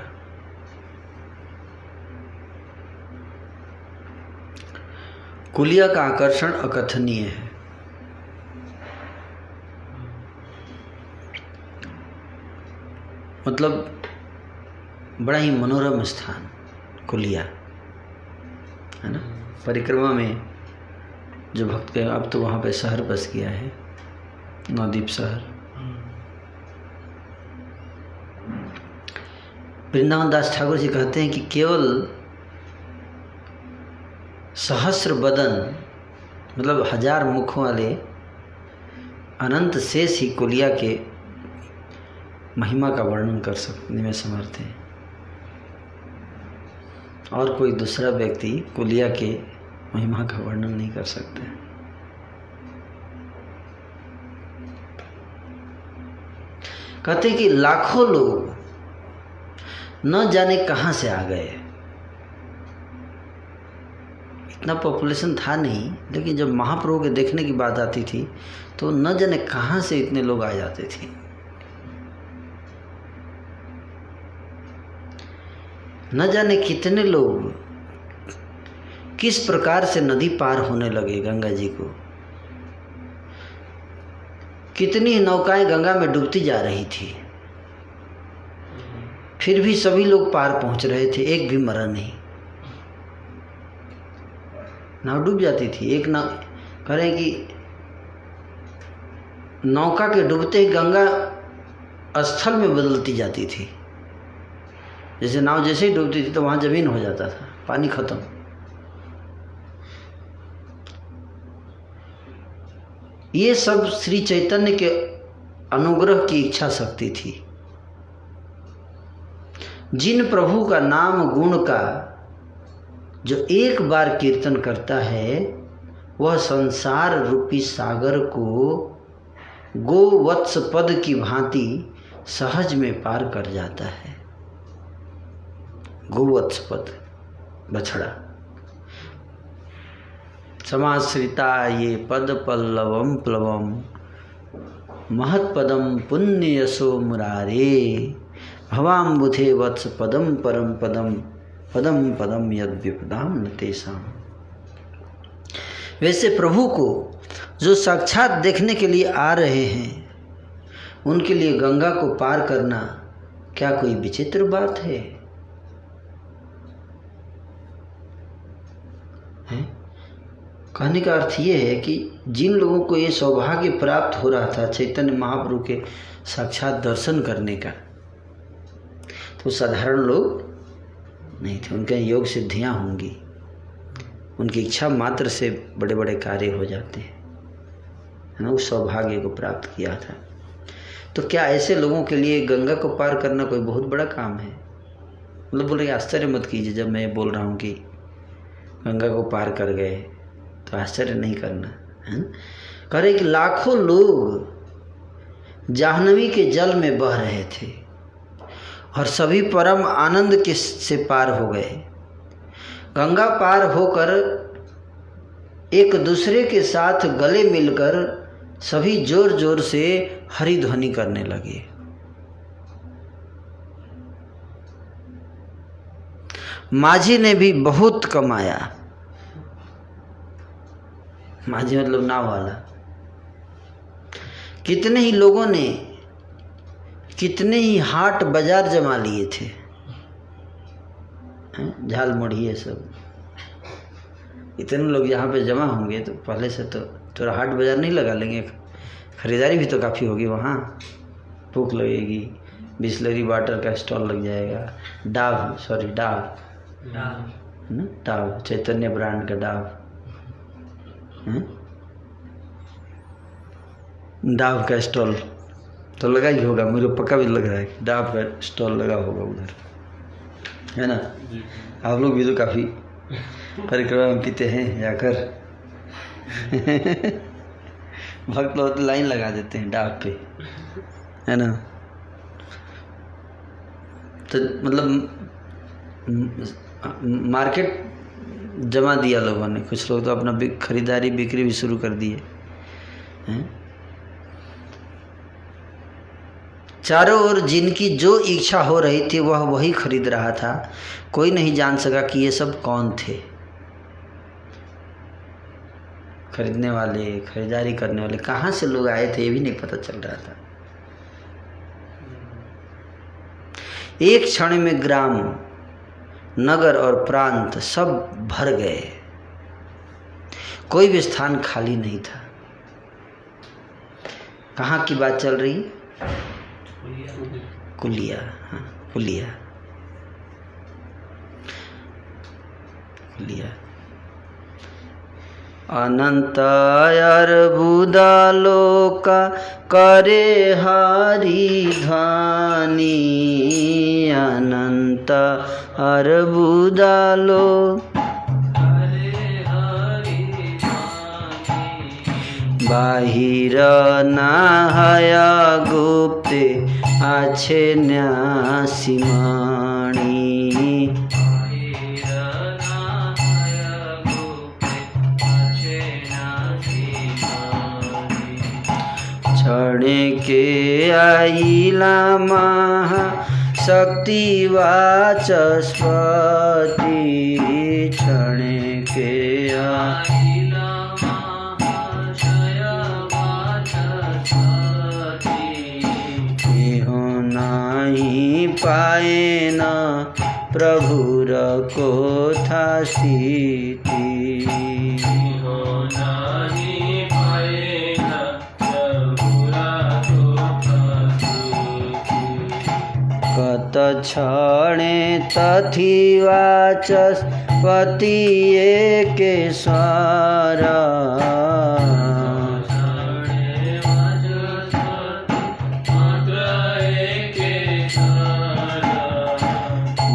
कुलिया का आकर्षण अकथनीय है। मतलब बड़ा ही मनोरम स्थान कुलिया, है ना। परिक्रमा में जो भक्त गए, अब तो वहाँ पे शहर बस गया है, नवद्वीप शहर। वृंदावन दास ठाकुर जी कहते हैं कि केवल सहस्र बदन, मतलब 1000 मुखों वाले अनंत शेष ही कुलिया के महिमा का वर्णन कर सकने में समर्थ है। और कोई दूसरा व्यक्ति कुलिया के महिमा का वर्णन नहीं कर सकता। कहते कि लाखों लोग न जाने कहां से आ गए। इतना पॉपुलेशन था नहीं, लेकिन जब महाप्रभु के देखने की बात आती थी तो न जाने कहां से इतने लोग आ जाते थे। न जाने कितने लोग किस प्रकार से नदी पार होने लगे गंगा जी को। कितनी नौकाएं गंगा में डूबती जा रही थी, फिर भी सभी लोग पार पहुंच रहे थे, एक भी मरा नहीं। नाव डूब जाती थी। एक नाव करें कि नौका के डूबते ही गंगा स्थल में बदलती जाती थी। जैसे नाव जैसे ही डूबती थी तो वहाँ जमीन हो जाता था, पानी खत्म। ये सब श्री चैतन्य के अनुग्रह की इच्छा शक्ति थी। जिन प्रभु का नाम गुण का जो एक बार कीर्तन करता है, वह संसार रूपी सागर को गोवत्स पद की भांति सहज में पार कर जाता है। गोवत्स पद, बछड़ा। समाश्रिता ये पद पल्लवम प्लवम महत्पदम पुण्य यशो मुरारे भवाम्बुधे वत्स पदम परम पदम पदम पदम यद विपदाम न तेषाम। वैसे प्रभु को जो साक्षात देखने के लिए आ रहे हैं, उनके लिए गंगा को पार करना क्या कोई विचित्र बात है? कहने का अर्थ ये है कि जिन लोगों को ये सौभाग्य प्राप्त हो रहा था चैतन्य महाप्रभु के साक्षात दर्शन करने का, तो साधारण लोग नहीं थे। उनके योग सिद्धियां होंगी, उनकी इच्छा मात्र से बड़े बड़े कार्य हो जाते हैं, है ना। उस सौभाग्य को प्राप्त किया था। तो क्या ऐसे लोगों के लिए गंगा को पार करना कोई बहुत बड़ा काम है? मतलब बोले आश्चर्य मत कीजिए जब मैं बोल रहा हूँ कि गंगा को पार कर गए, तो आश्चर्य नहीं करना है। कह रहे कि लाखों लोग जाह्नवी के जल में बह रहे थे और सभी परम आनंद के से पार हो गए। गंगा पार होकर एक दूसरे के साथ गले मिलकर सभी जोर जोर से हरि ध्वनि करने लगे। माझी ने भी बहुत कमाया। माझी मतलब नाव वाला। कितने ही लोगों ने कितने ही हाट बाजार जमा लिए थे, झाल मुड़ी ये सब। इतने लोग यहाँ पे जमा होंगे तो पहले से तो थोड़ा हाट बाजार नहीं लगा लेंगे, खरीदारी भी तो काफ़ी होगी वहाँ। भूख लगेगी, बिस्लरी वाटर का स्टॉल लग जाएगा, डाव चैतन्य ब्रांड का डाव का स्टॉल तो लगा ही होगा। मुझे पक्का भी लग रहा है कि डाव का स्टॉल लगा होगा उधर, है ना। आप लोग भी तो काफ़ी परिक्रमा में पीते हैं जाकर। भक्त लोग तो लाइन लगा देते हैं डाव पे, है ना। तो मतलब मार्केट जमा दिया लोगों ने। कुछ लोग तो अपना खरीदारी बिक्री भी शुरू कर दिए हैं। चारों ओर जिनकी जो इच्छा हो रही थी वह वही खरीद रहा था। कोई नहीं जान सका कि ये सब कौन थे। खरीदने वाले, खरीदारी करने वाले कहाँ से लोग आए थे ये भी नहीं पता चल रहा था। एक क्षण में ग्राम, नगर और प्रांत सब भर गए। कोई भी स्थान खाली नहीं था। कहाँ की बात चल रही? कुलिया। हाँ, कुलिया। अनंत अर्बुदालोक करे हरि ध्वनि। अनंत अर्बुदालोक बाहिर नाहय गुप्ते आछे न्यासिमणि। क्षणे के आइला महा शक्ति वाचस्पति। क्षणे के पाए न प्रभुर कोथा स्थिति। कत क्षणे तथि वाचस्पति एकेश्वर।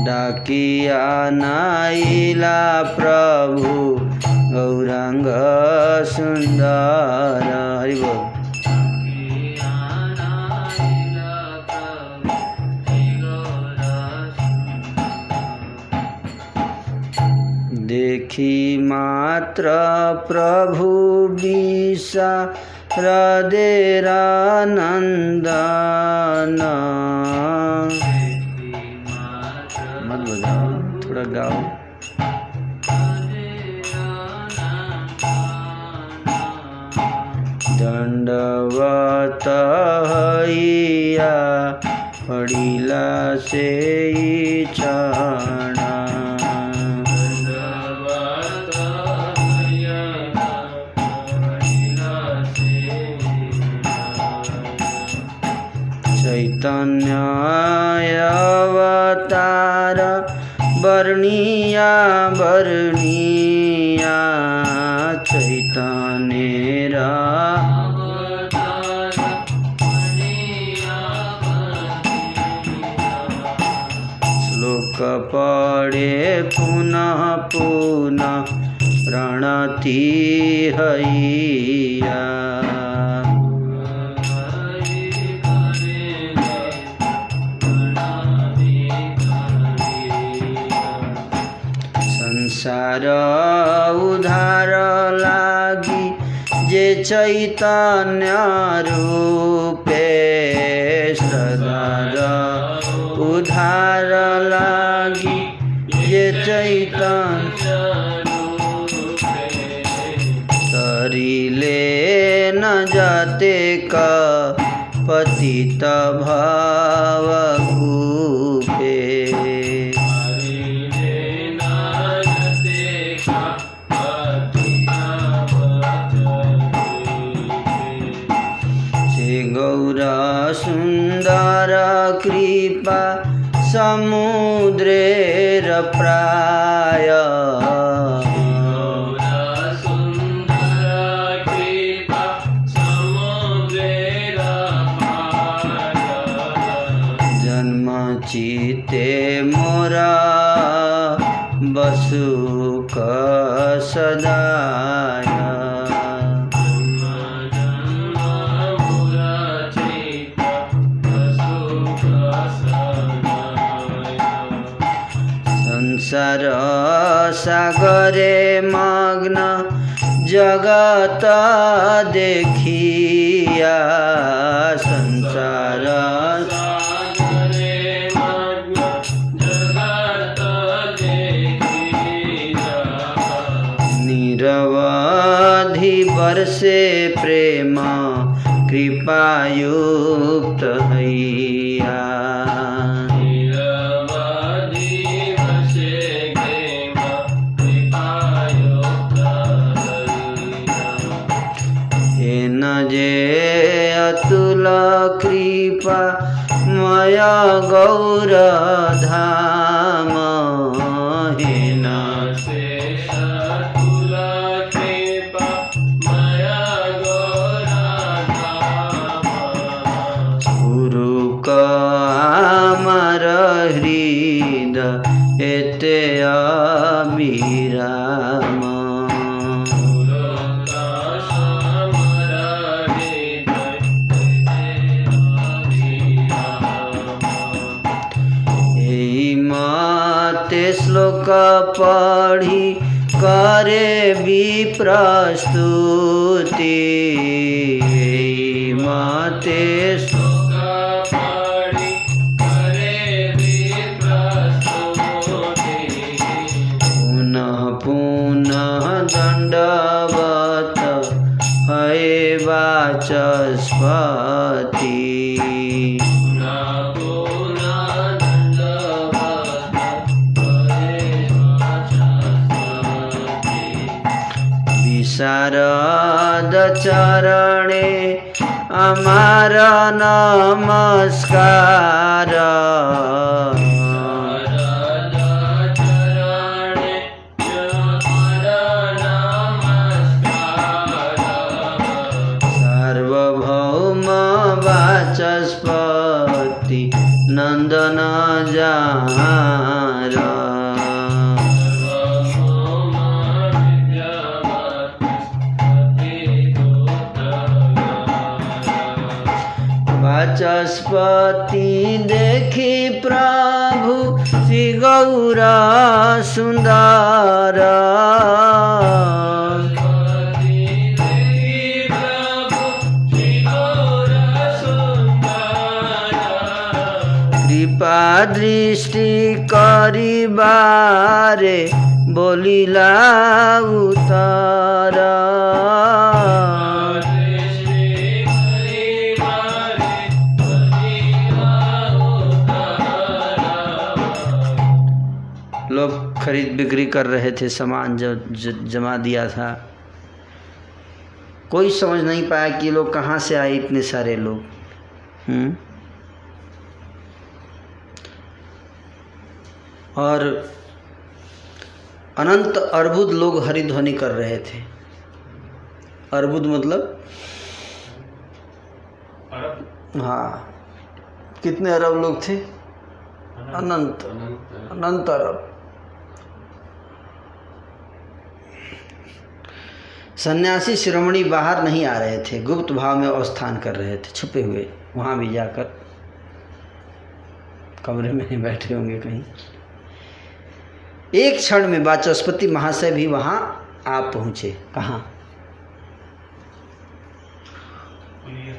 डाकिया नाइला प्रभु गौरांग सुंदर। हरि बोल। देखी मात्र प्रभु विशारदेरानंदन। मत बजाओ, थोड़ा गाओ। दंडवत हैया पड़िला से क्षण। चैतन्य अवतार वर्णिया वर्णिया। चैतन्य श्लोक पढ़े पुनः पुनः प्रणति हैया। संसार उधार लागी जे चैतन्य रूपे सदा उधार लागी जे चैतन्य तरिले न जाते का पतित भाव कूपे गौरा सुंदर कृपा समुद्रेर प्राय जन्म चिते मोरा बसुक सदाय संसार सागरे मग्न जगत देखिया संसार सागरे मग्न जगत देखिया निरवधि वर्षे प्रेम कृपायुक्त हैया जे अतुल कृपा मया गौर धाम हेन से अतुल कृपा मया गौर धाम गुरुक आमर हृदय एते अविराम श्लोक पढ़ी करे विप्रस्तुति माते श्लोक पढ़ी करे विप्रस्तुति पुनः पुनः दंडवत है वाचस्पति शारद चरणे अमार नमस्कार सार्वभौम वाचस्पति नंदन जार वाचस्पति देखी प्रभु श्री गौरा सुंदर कृपा दृष्टि करिबारे बोलिला उतारा लोग खरीद बिक्री कर रहे थे, सामान जो जमा दिया था। कोई समझ नहीं पाया कि लोग कहाँ से आए, इतने सारे लोग। और अनंत अर्बुद लोग हरिध्वनि कर रहे थे। अर्बुद मतलब अरब। हाँ, कितने अरब लोग थे? अनंत अरब। सन्यासी शिरोमणि बाहर नहीं आ रहे थे, गुप्त भाव में अवस्थान कर रहे थे, छुपे हुए। वहाँ भी जाकर कमरे में नहीं बैठे होंगे कहीं। एक क्षण में वाचस्पति महाशय भी वहाँ आ पहुँचे। कहाँ? कुलिया।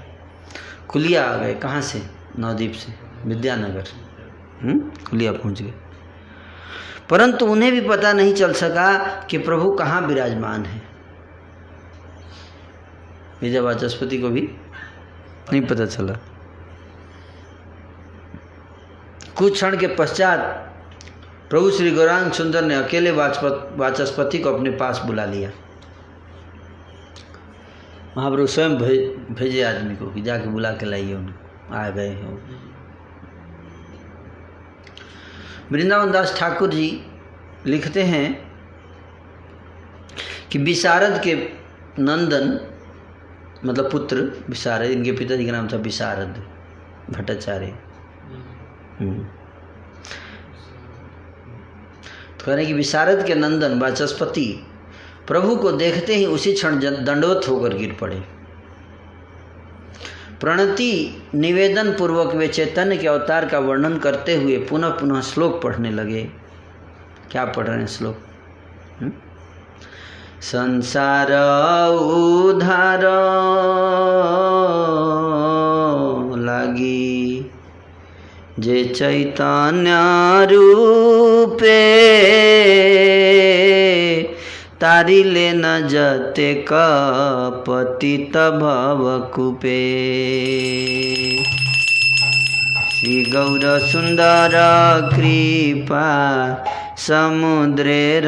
कुलिया आ गए। कहाँ से? नवद्वीप से, विद्यानगर। कुलिया पहुँच गए। परंतु उन्हें भी पता नहीं चल सका कि प्रभु कहाँ विराजमान है। विजय वाचस्पति को भी नहीं पता चला। कुछ क्षण के पश्चात प्रभु श्री गौरांग सुंदर ने अकेले वाचस्पति को अपने पास बुला लिया। महाप्रभु स्वयं भेजे आदमी को कि जाके बुला के लाइए उन्हें। आ गए हैं। वृंदावन दास ठाकुर जी लिखते हैं कि विशारद के नंदन, मतलब पुत्र विशारद, इनके पिताजी का नाम था विशारद भट्टाचार्य। तो कह रहे कि विशारद के नंदन वाचस्पति प्रभु को देखते ही उसी क्षण दंडवत होकर गिर पड़े। प्रणति निवेदन पूर्वक वे चैतन्य के अवतार का वर्णन करते हुए पुनः पुनः श्लोक पढ़ने लगे। क्या पढ़ रहे हैं श्लोक? संसार उद्धार लागी जे चैतन्य रूपे तारिले न जते पतित भवकूपे। श्री गौर सुंदर कृपा समुद्रेर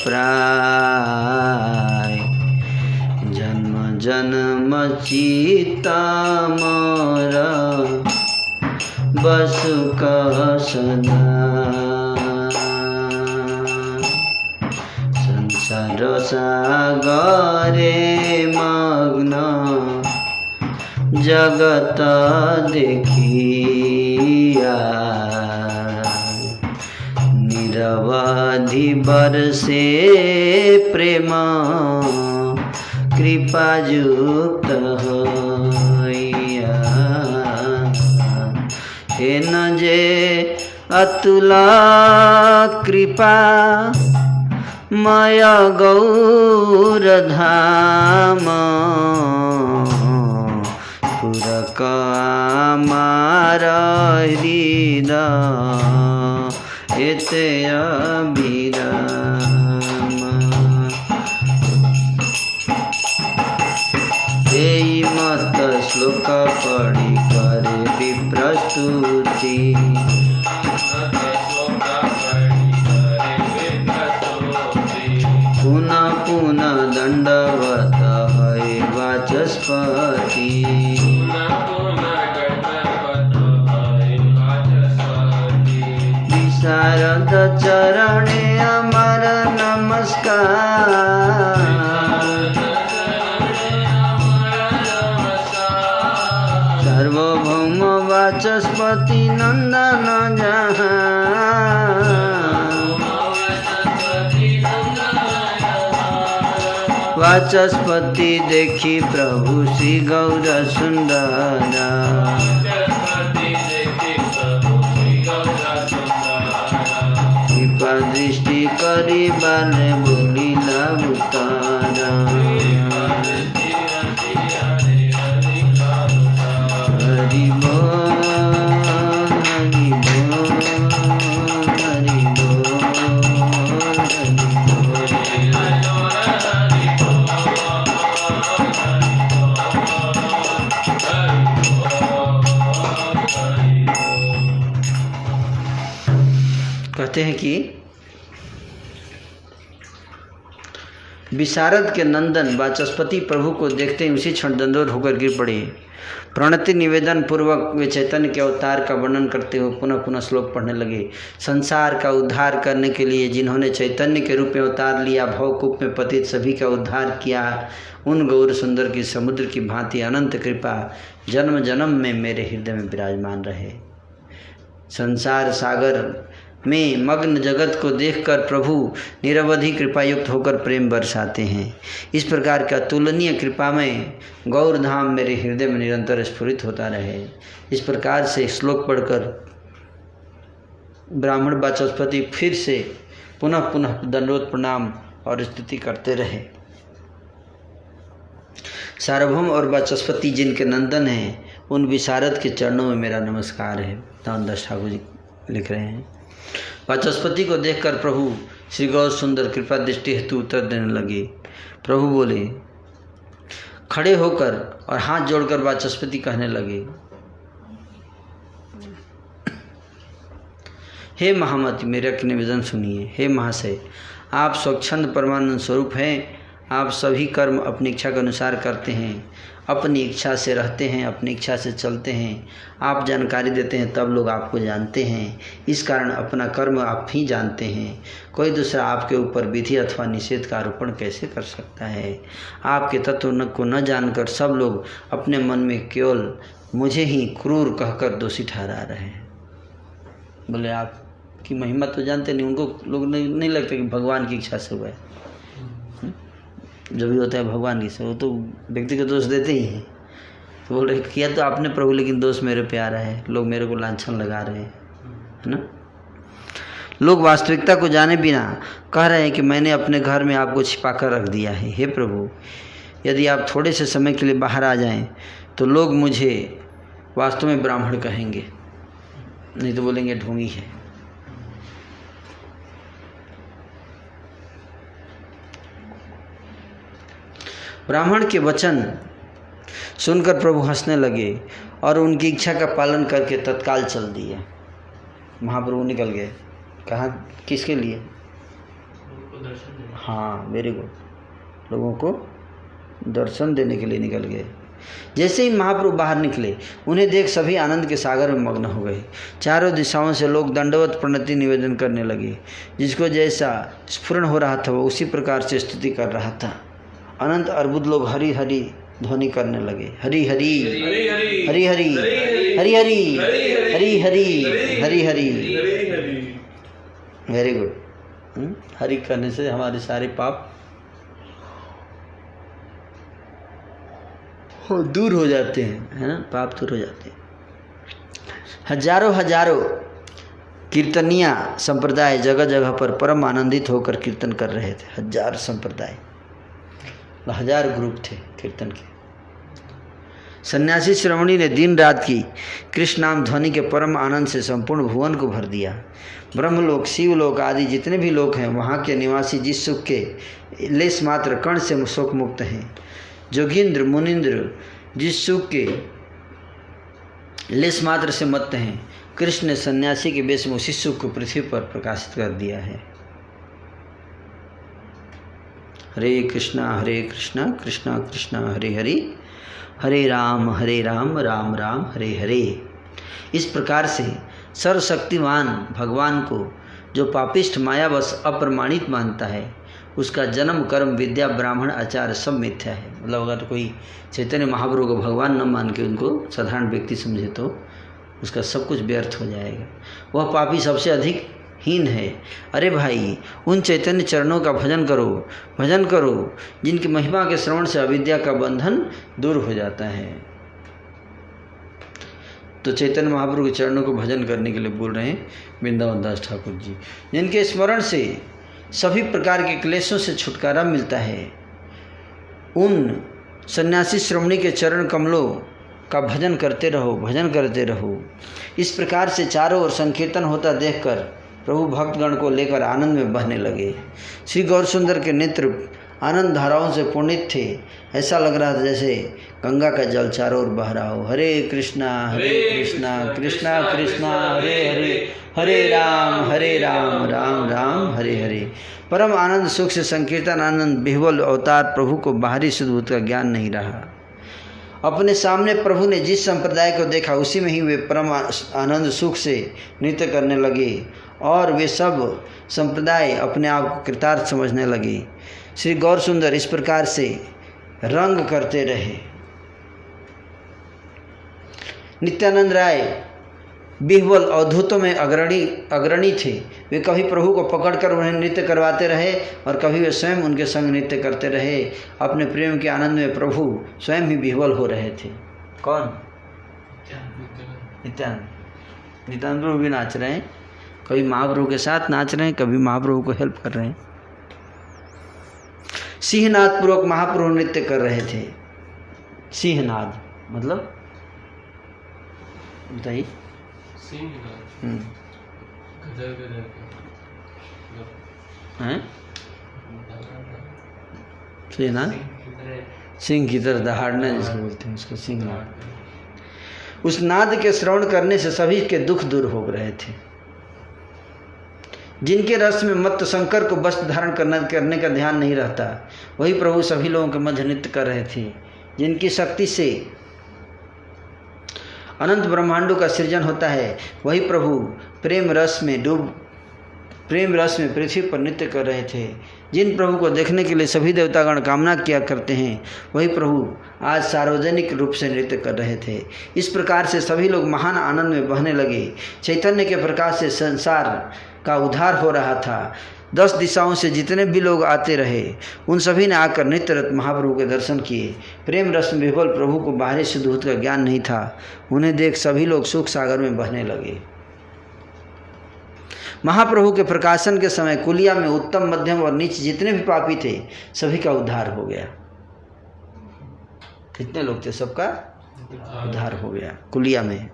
प्राय जन्म जन्म चित्त मोर बसुक सदा। संसार सागरे मग्न जगत देखिया निरवधि बरसे प्रेम कृपायुक्त होइया। हे न जे अतुला कृपा मय गौर धाम पुरक आमार हृदय एते अभिराम। एई मत श्लोक पढ़ी करे विप्रस्तुति पुनः पुनः दंडवत है वाचस्पति। विशारद चरणे अमर नमस्कार सार्वभौम वाचस्पति नंदन जहाँ वाचस्पति देखी प्रभु श्री गौर सुंदर कृपा दृष्टि करी बाले बोलिला उतारा। हरि बोल हरि बोल हरि बोल कहते हैं कि विशारद के नंदन वाचस्पति प्रभु को देखते ही उसी क्षण दंडवत होकर गिर पड़े। प्रणति निवेदन पूर्वक वे चैतन्य के अवतार का वर्णन करते हुए पुनः पुनः श्लोक पढ़ने लगे। संसार का उद्धार करने के लिए जिन्होंने चैतन्य के रूप में अवतार लिया, भवकूप में पतित सभी का उद्धार किया, उन गौर सुंदर की समुद्र की भांति अनंत कृपा जन्म जन्म में मेरे हृदय में विराजमान रहे। संसार सागर में मग्न जगत को देखकर प्रभु निरवधि कृपायुक्त होकर प्रेम बरसाते हैं। इस प्रकार का अतुलनीय कृपामय गौर धाम मेरे हृदय में निरंतर स्फुरित होता रहे। इस प्रकार से श्लोक पढ़कर ब्राह्मण वाचस्पति फिर से पुनः पुनः दंडवत प्रणाम और स्तुति करते रहे। सार्वभौम और वाचस्पति जिनके नंदन हैं, उन विशारद के चरणों में मेरा नमस्कार है। दामोदर ठाकुर जी लिख रहे हैं। वाचस्पति को देखकर प्रभु श्री गौर सुंदर कृपा दृष्टि हेतु उत्तर देने लगे। प्रभु बोले, खड़े होकर और हाथ जोड़कर वाचस्पति कहने लगे, हे महामति, मेरा निवेदन सुनिए। हे महाशय, आप स्वच्छंद परमानंद स्वरूप हैं। आप सभी कर्म अपनी इच्छा के अनुसार करते हैं, अपनी इच्छा से रहते हैं, अपनी इच्छा से चलते हैं। आप जानकारी देते हैं तब लोग आपको जानते हैं। इस कारण अपना कर्म आप ही जानते हैं। कोई दूसरा आपके ऊपर विधि अथवा निषेध का आरोपण कैसे कर सकता है? आपके तत्व को न जानकर सब लोग अपने मन में केवल मुझे ही क्रूर कहकर दोषी ठहरा रहे हैं। बोले, आपकी महिमा तो जानते नहीं, उनको लोग नहीं लगता कि भगवान की इच्छा से हुआ है। जो भी होता है भगवान की से, वो तो व्यक्ति को दोष देते ही हैं। तो बोल रहे, किया तो आपने प्रभु, लेकिन दोष मेरे पे आ रहा है, लोग मेरे को लांछन लगा रहे हैं, है ना। लोग वास्तविकता को जाने बिना कह रहे हैं कि मैंने अपने घर में आपको छिपा कर रख दिया है। हे प्रभु, यदि आप थोड़े से समय के लिए बाहर आ जाएं तो लोग मुझे वास्तव में ब्राह्मण कहेंगे, नहीं तो बोलेंगे ढोंगी है। ब्राह्मण के वचन सुनकर प्रभु हंसने लगे और उनकी इच्छा का पालन करके तत्काल चल दिए। महाप्रभु निकल गए। कहाँ, किसके लिए? हाँ, वेरी गुड, लोगों को दर्शन देने के लिए निकल गए। जैसे ही महाप्रभु बाहर निकले, उन्हें देख सभी आनंद के सागर में मग्न हो गए। चारों दिशाओं से लोग दंडवत प्रणति निवेदन करने लगे। जिसको जैसा स्फुरण हो रहा था वो उसी प्रकार से स्तुति कर रहा था। अनंत अर्बुद लोग हरि हरि ध्वनि करने लगे। हरि हरि हरि हरि हरि हरि हरि हरि हरि। Very good. हरि करने से हमारे सारे पाप दूर हो जाते हैं, है ना, पाप दूर हो जाते हैं। हजारों हजारों कीर्तनिया संप्रदाय जगह जगह पर परम आनंदित होकर कीर्तन कर रहे थे। हजार संप्रदाय, हजार ग्रुप थे कीर्तन के। सन्यासी श्रवणी ने दिन रात की कृष्ण नाम ध्वनि के परम आनंद से संपूर्ण भुवन को भर दिया। ब्रह्मलोक, शिवलोक आदि जितने भी लोक हैं, वहाँ के निवासी जिस सुख के लेस मात्र कण से शोक मुक्त हैं, जोगिंद्र मुनिंद्र जिस सुख के लेस मात्र से मत हैं, कृष्ण ने सन्यासी के वेश में उसी सुख को पृथ्वी पर प्रकाशित कर दिया है। हरे कृष्णा कृष्णा कृष्णा हरे हरे, हरे राम राम राम हरे हरे। इस प्रकार से सर्वशक्तिमान भगवान को जो पापिष्ठ मायावश अप्रमाणित मानता है, उसका जन्म कर्म विद्या ब्राह्मण आचार सब मिथ्या है। मतलब अगर कोई चैतन्य महाप्रभु को भगवान न मान के उनको साधारण व्यक्ति समझे तो उसका सब कुछ व्यर्थ हो जाएगा। वह पापी सबसे अधिक हीन है। अरे भाई, उन चैतन्य चरणों का भजन करो जिनकी महिमा के श्रवण से अविद्या का बंधन दूर हो जाता है। तो चैतन्य महाप्रभु के चरणों को भजन करने के लिए बोल रहे हैं वृंदावन दास ठाकुर जी, जिनके स्मरण से सभी प्रकार के क्लेशों से छुटकारा मिलता है। उन सन्यासी श्रवणी के चरण कमलों का भजन करते रहो। इस प्रकार से चारों ओर संकीर्तन होता देखकर प्रभु भक्तगण को लेकर आनंद में बहने लगे। श्री गौर सुंदर के नेत्र आनंद धाराओं से पुनीत थे। ऐसा लग रहा था जैसे गंगा का जल चारों ओर बह रहा हो। हरे कृष्णा कृष्णा कृष्णा हरे हरे, हरे राम राम राम हरे हरे। परम आनंद सुख से संकीर्तन आनंद बिह्वल अवतार प्रभु को बाहरी शुद्धभूत का ज्ञान नहीं रहा। अपने सामने प्रभु ने जिस संप्रदाय को देखा उसी में ही वे परम आनंद सुख से नृत्य करने लगे और वे सब संप्रदाय अपने आप को कृतार्थ समझने लगे। श्री गौर सुंदर इस प्रकार से रंग करते रहे। नित्यानंद राय बिह्वल अवधूतों में अग्रणी थे। वे कभी प्रभु को पकड़कर उन्हें नृत्य करवाते रहे और कभी वे स्वयं उनके संग नृत्य करते रहे। अपने प्रेम के आनंद में प्रभु स्वयं ही बिह्वल हो रहे थे। कौन? नित्यानंद प्रभु भी नाच रहे हैं, कभी महाप्रभु के साथ नाच रहे हैं, कभी महाप्रभु को हेल्प कर रहे हैं। सिंहनाद पूर्वक महाप्रभु नृत्य कर रहे थे। सिंहनाद मतलब बताइए। हैं सिंहनाद, सिंह की तरह दहाड़ना जिसको बोलते हैं उसको सिंहनाद। उस नाद के श्रवण करने से सभी के दुख दूर हो रहे थे। जिनके रस में मत्त शंकर को वस्त्र धारण करने का ध्यान नहीं रहता, वही प्रभु सभी लोगों के मध्य नृत्य कर रहे थे। जिनकी शक्ति से अनंत ब्रह्मांडों का सृजन होता है, वही प्रभु प्रेम रस में पृथ्वी पर नृत्य कर रहे थे। जिन प्रभु को देखने के लिए सभी देवतागण कामना किया करते हैं, वही प्रभु आज सार्वजनिक रूप से नृत्य कर रहे थे। इस प्रकार से सभी लोग महान आनंद में बहने लगे। चैतन्य के प्रकाश से संसार का उद्धार हो रहा था। 10 दिशाओं से जितने भी लोग आते रहे, उन सभी ने आकर नित्यरत महाप्रभु के दर्शन किए। प्रेम रस में विभोल प्रभु को बाहरी शुद्ध दूध का ज्ञान नहीं था। उन्हें देख सभी लोग सुख सागर में बहने लगे। महाप्रभु के प्रकाशन के समय कुलिया में उत्तम, मध्यम और नीच जितने भी पापी थे, सभी का उद्धार हो गया। कितने लोग थे? सबका उद्धार हो गया कुलिया में।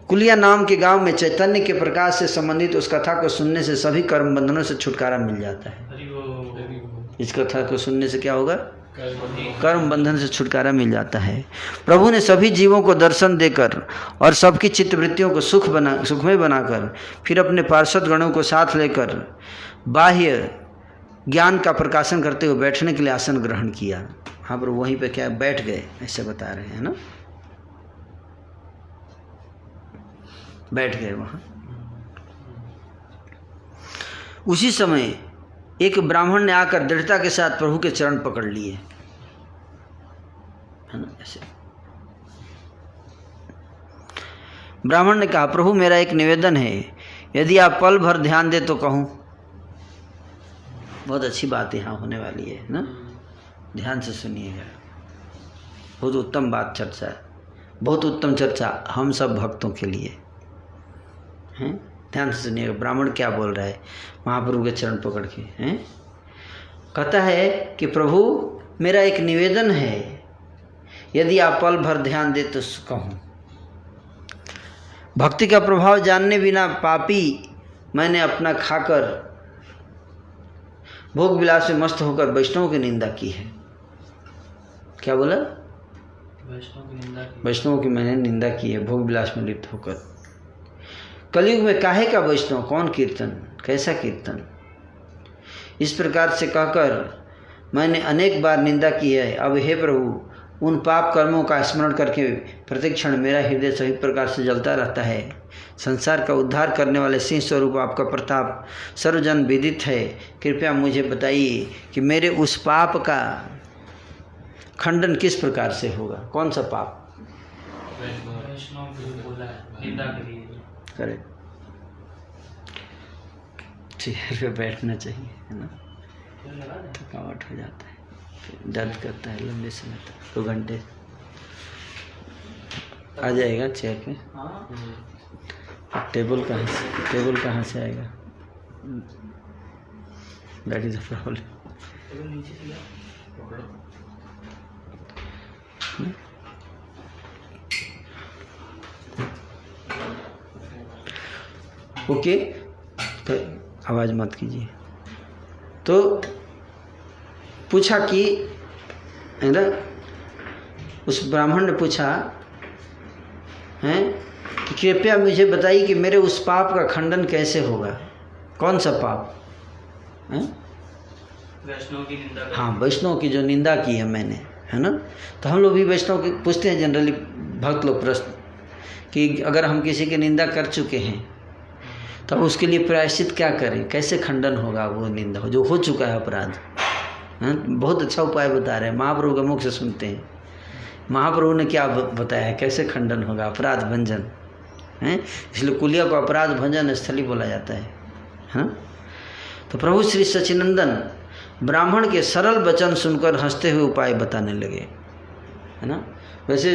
कुलिया नाम के गांव में चैतन्य के प्रकाश से संबंधित उस कथा को सुनने से सभी कर्म बंधनों से छुटकारा मिल जाता है। इस कथा को सुनने से क्या होगा? कर्म बंधन से छुटकारा मिल जाता है। प्रभु ने सभी जीवों को दर्शन देकर और सबकी चित्तवृत्तियों को सुखमय बनाकर फिर अपने पार्षद गणों को साथ लेकर बाह्य ज्ञान का प्रकाशन करते हुए बैठने के लिए आसन ग्रहण किया। हाँ प्रभु वहीं पे क्या बैठ गए, ऐसे बता रहे हैं ना, बैठ गए वहाँ। उसी समय एक ब्राह्मण ने आकर दृढ़ता के साथ प्रभु के चरण पकड़ लिए, है ना, ऐसे। ब्राह्मण ने कहा, प्रभु मेरा एक निवेदन है, यदि आप पल भर ध्यान दे तो कहूँ। बहुत अच्छी बात यहाँ होने वाली है ना, ध्यान से सुनिएगा। बहुत उत्तम बात चर्चा है, बहुत उत्तम चर्चा हम सब भक्तों के लिए हैं। ध्यान से सुनिएगा ब्राह्मण क्या बोल रहा है महाप्रभु के चरण पकड़ के। हैं कहता है कि प्रभु मेरा एक निवेदन है, यदि आप पल भर ध्यान दे तो कहूँ। भक्ति का प्रभाव जानने बिना पापी मैंने अपना खाकर भोग विलास में मस्त होकर वैष्णव की निंदा की है। क्या बोला? वैष्णव की मैंने निंदा की है, भोग विलास में लिप्त होकर। कलयुग में काहे का वैष्णव, कौन कीर्तन, कैसा कीर्तन, इस प्रकार से कहकर मैंने अनेक बार निंदा की है। अब हे प्रभु उन पाप कर्मों का स्मरण करके प्रत्येक क्षण मेरा हृदय सभी प्रकार से जलता रहता है। संसार का उद्धार करने वाले सिंह स्वरूप आपका प्रताप सर्वजन विदित है। कृपया मुझे बताइए कि मेरे उस पाप का खंडन किस प्रकार से होगा। कौन सा पाप? करे चेयर पे बैठना चाहिए, है ना, थकावट हो जाता है, दर्द करता है लंबे समय तक। 2 घंटे आ जाएगा चेयर पे। टेबल कहाँ से आएगा? That is a problem. Okay, तो आवाज़ मत कीजिए। तो पूछा कि, है ना, उस ब्राह्मण ने पूछा हैं कि कृपया मुझे बताइए कि मेरे उस पाप का खंडन कैसे होगा। कौन सा पाप? हैं? वैष्णव की निंदा। हाँ, वैष्णव की जो निंदा की है मैंने, है ना। तो हम लोग भी वैष्णव के पूछते हैं जनरली, भक्त लोग प्रश्न कि अगर हम किसी की निंदा कर चुके हैं तो उसके लिए प्रायश्चित क्या करें, कैसे खंडन होगा वो निंदा जो हो चुका है अपराध। हाँ, बहुत अच्छा उपाय बता रहे हैं, महाप्रभु के मुख से सुनते हैं। महाप्रभु ने क्या बताया है, कैसे खंडन होगा, अपराध भंजन है। इसलिए कुलिया को अपराध भंजन स्थली बोला जाता है। हाँ, तो प्रभु श्री सच्चिनंदन ब्राह्मण के सरल वचन सुनकर हंसते हुए उपाय बताने लगे, है ना। वैसे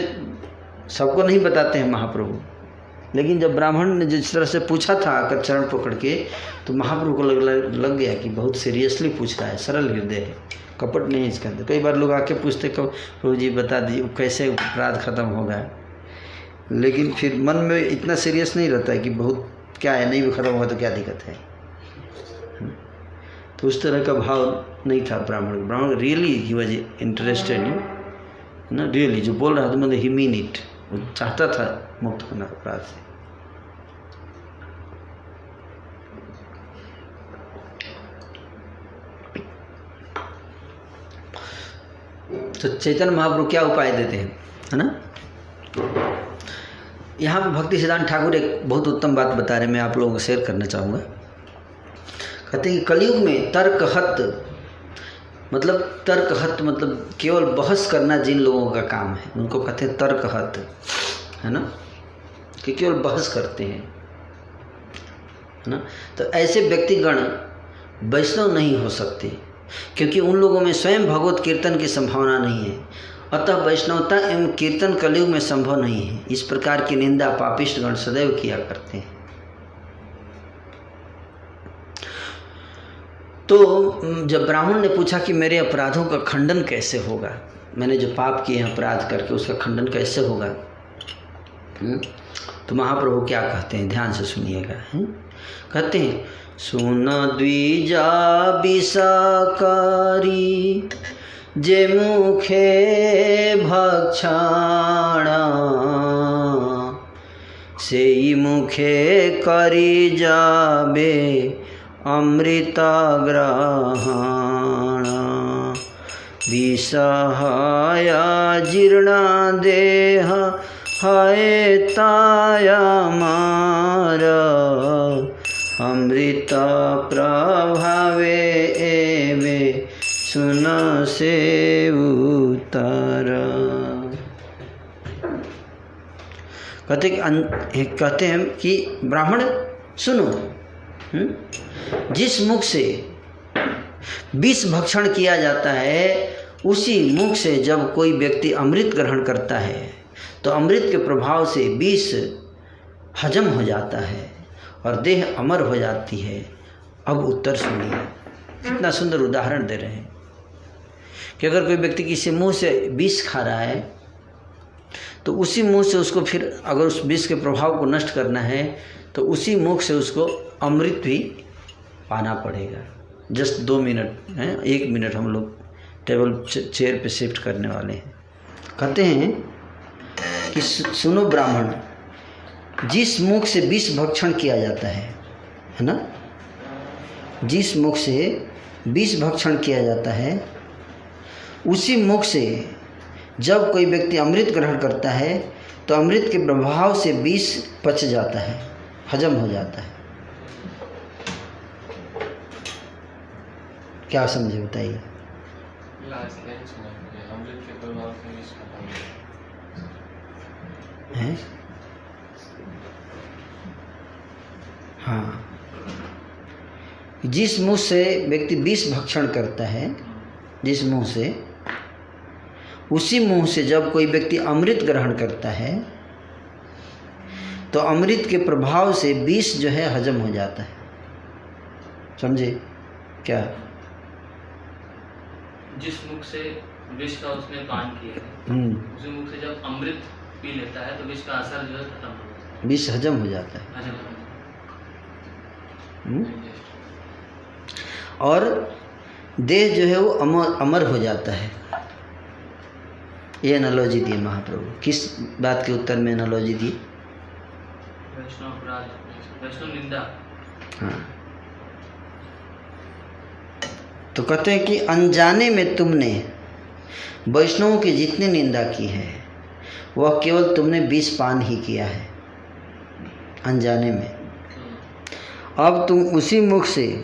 सबको नहीं बताते हैं महाप्रभु, लेकिन जब ब्राह्मण ने जिस तरह से पूछा था आकर चरण पकड़ के, तो महाप्रभु को लग गया कि बहुत सीरियसली पूछ रहा है, सरल हृदय है, कपट नहीं है इसके अंदर। कई बार लोग आके पूछते कब प्रभु जी बता दीजिए कैसे अपराध खत्म होगा, लेकिन फिर मन में इतना सीरियस नहीं रहता है कि बहुत क्या है, नहीं भी खत्म होगा तो क्या दिक्कत है। तो उस तरह का भाव नहीं था ब्राह्मण really he was interested in ना, रियली जो बोल रहा था मतलब ही मीन इट, वो चाहता था मुक्त होना अपराध से। तो चैतन्य महाप्रभु क्या उपाय देते हैं, है ना। यहाँ पे भक्ति सिद्धांत ठाकुर एक बहुत उत्तम बात बता रहे हैं, मैं आप लोगों को शेयर करना चाहूँगा। कहते हैं कि कलयुग में तर्कहत मतलब केवल बहस करना जिन लोगों का काम है उनको कहते हैं तर्कहत, है ना, कि केवल बहस करते हैं, है ना। तो ऐसे व्यक्तिगण वैष्णव नहीं हो सकते, क्योंकि उन लोगों में स्वयं भगवत कीर्तन की संभावना नहीं है। अतः वैष्णवता एवं कीर्तन कलयुग में संभव नहीं है। इस प्रकार की निंदा पापिष्ठगण सदैव किया करते हैं। तो जब ब्राह्मण ने पूछा कि मेरे अपराधों का खंडन कैसे होगा, मैंने जो पाप किए हैं अपराध करके उसका खंडन कैसे होगा, तो महाप्रभु क्या कहते हैं, ध्यान से सुनिएगा। कहते हैं सुन द्विजा विषकारी जे मुखे भक्षाणा सेई मुखे करी जाबे अमृता ग्रहण विषहाया जीर्णा देह हाय ताया मार अमृता प्रभावे एवे सुन से उतर। कहते हैं कि ब्राह्मण सुनो, जिस मुख से विष भक्षण किया जाता है उसी मुख से जब कोई व्यक्ति अमृत ग्रहण करता है तो अमृत के प्रभाव से विष हजम हो जाता है और देह अमर हो जाती है। अब उत्तर सुनिए, कितना सुंदर उदाहरण दे रहे हैं कि अगर कोई व्यक्ति किसी मुंह से विष खा रहा है तो उसी मुंह से उसको फिर अगर उस विष के प्रभाव को नष्ट करना है तो उसी मुख से उसको अमृत भी पाना पड़ेगा। जस्ट 2 मिनट हैं, 1 मिनट हम लोग टेबल चेयर पे शिफ्ट करने वाले हैं। कहते हैं कि सुनो ब्राह्मण, जिस मुख से विष भक्षण किया जाता है ना, जिस मुख से विष भक्षण किया जाता है उसी मुख से जब कोई व्यक्ति अमृत ग्रहण करता है तो अमृत के प्रभाव से विष पच जाता है, हजम हो जाता है। क्या समझे बताइए? हैं? हाँ, जिस मुंह से व्यक्ति विष भक्षण करता है, जिस मुंह से, उसी मुंह से जब कोई व्यक्ति अमृत ग्रहण करता है तो अमृत के प्रभाव से विष जो है हजम हो जाता है। समझे क्या? जिस मुख से विष का उसने पान किया है उसी मुख से जब अमृत पी लेता है तो विष का असर जो है खत्म हो जाता है, विष हजम हो जाता है। और देह जो है वो अमर हो जाता है। ये एनालॉजी दी महाप्रभु। किस बात के उत्तर में एनालॉजी दी? वैष्णव अपराध, वैष्णव निंदा। हाँ, तो कहते हैं कि अनजाने में तुमने वैष्णवों की जितनी निंदा की है वह केवल तुमने विष पान ही किया है, अनजाने में। अब तुम उसी मुख से,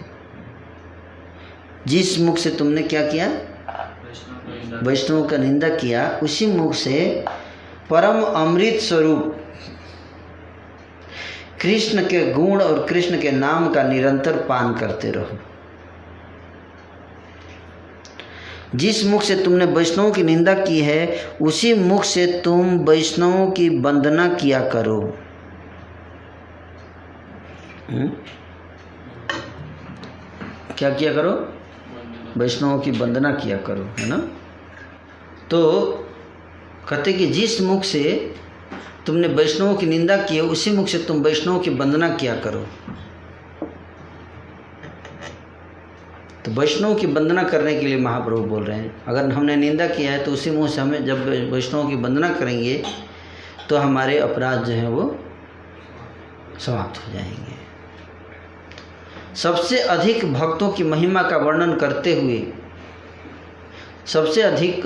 जिस मुख से तुमने क्या किया, वैष्णव का निंदा किया, उसी मुख से परम अमृत स्वरूप कृष्ण के गुण और कृष्ण के नाम का निरंतर पान करते रहो। जिस मुख से तुमने वैष्णव की निंदा की है उसी मुख से तुम वैष्णवों की वंदना किया करो। क्या किया करो? वैष्णवों की वंदना किया करो, है ना। तो कहते कि जिस मुख से तुमने वैष्णवों की निंदा की है उसी मुख से तुम वैष्णवों की वंदना किया करो। तो वैष्णव की वंदना करने के लिए महाप्रभु बोल रहे हैं, अगर हमने निंदा किया है तो उसी मुँह से हमें जब वैष्णव की वंदना करेंगे तो हमारे अपराध जो हैं वो समाप्त हो जाएंगे। सबसे अधिक भक्तों की महिमा का वर्णन करते हुए, सबसे अधिक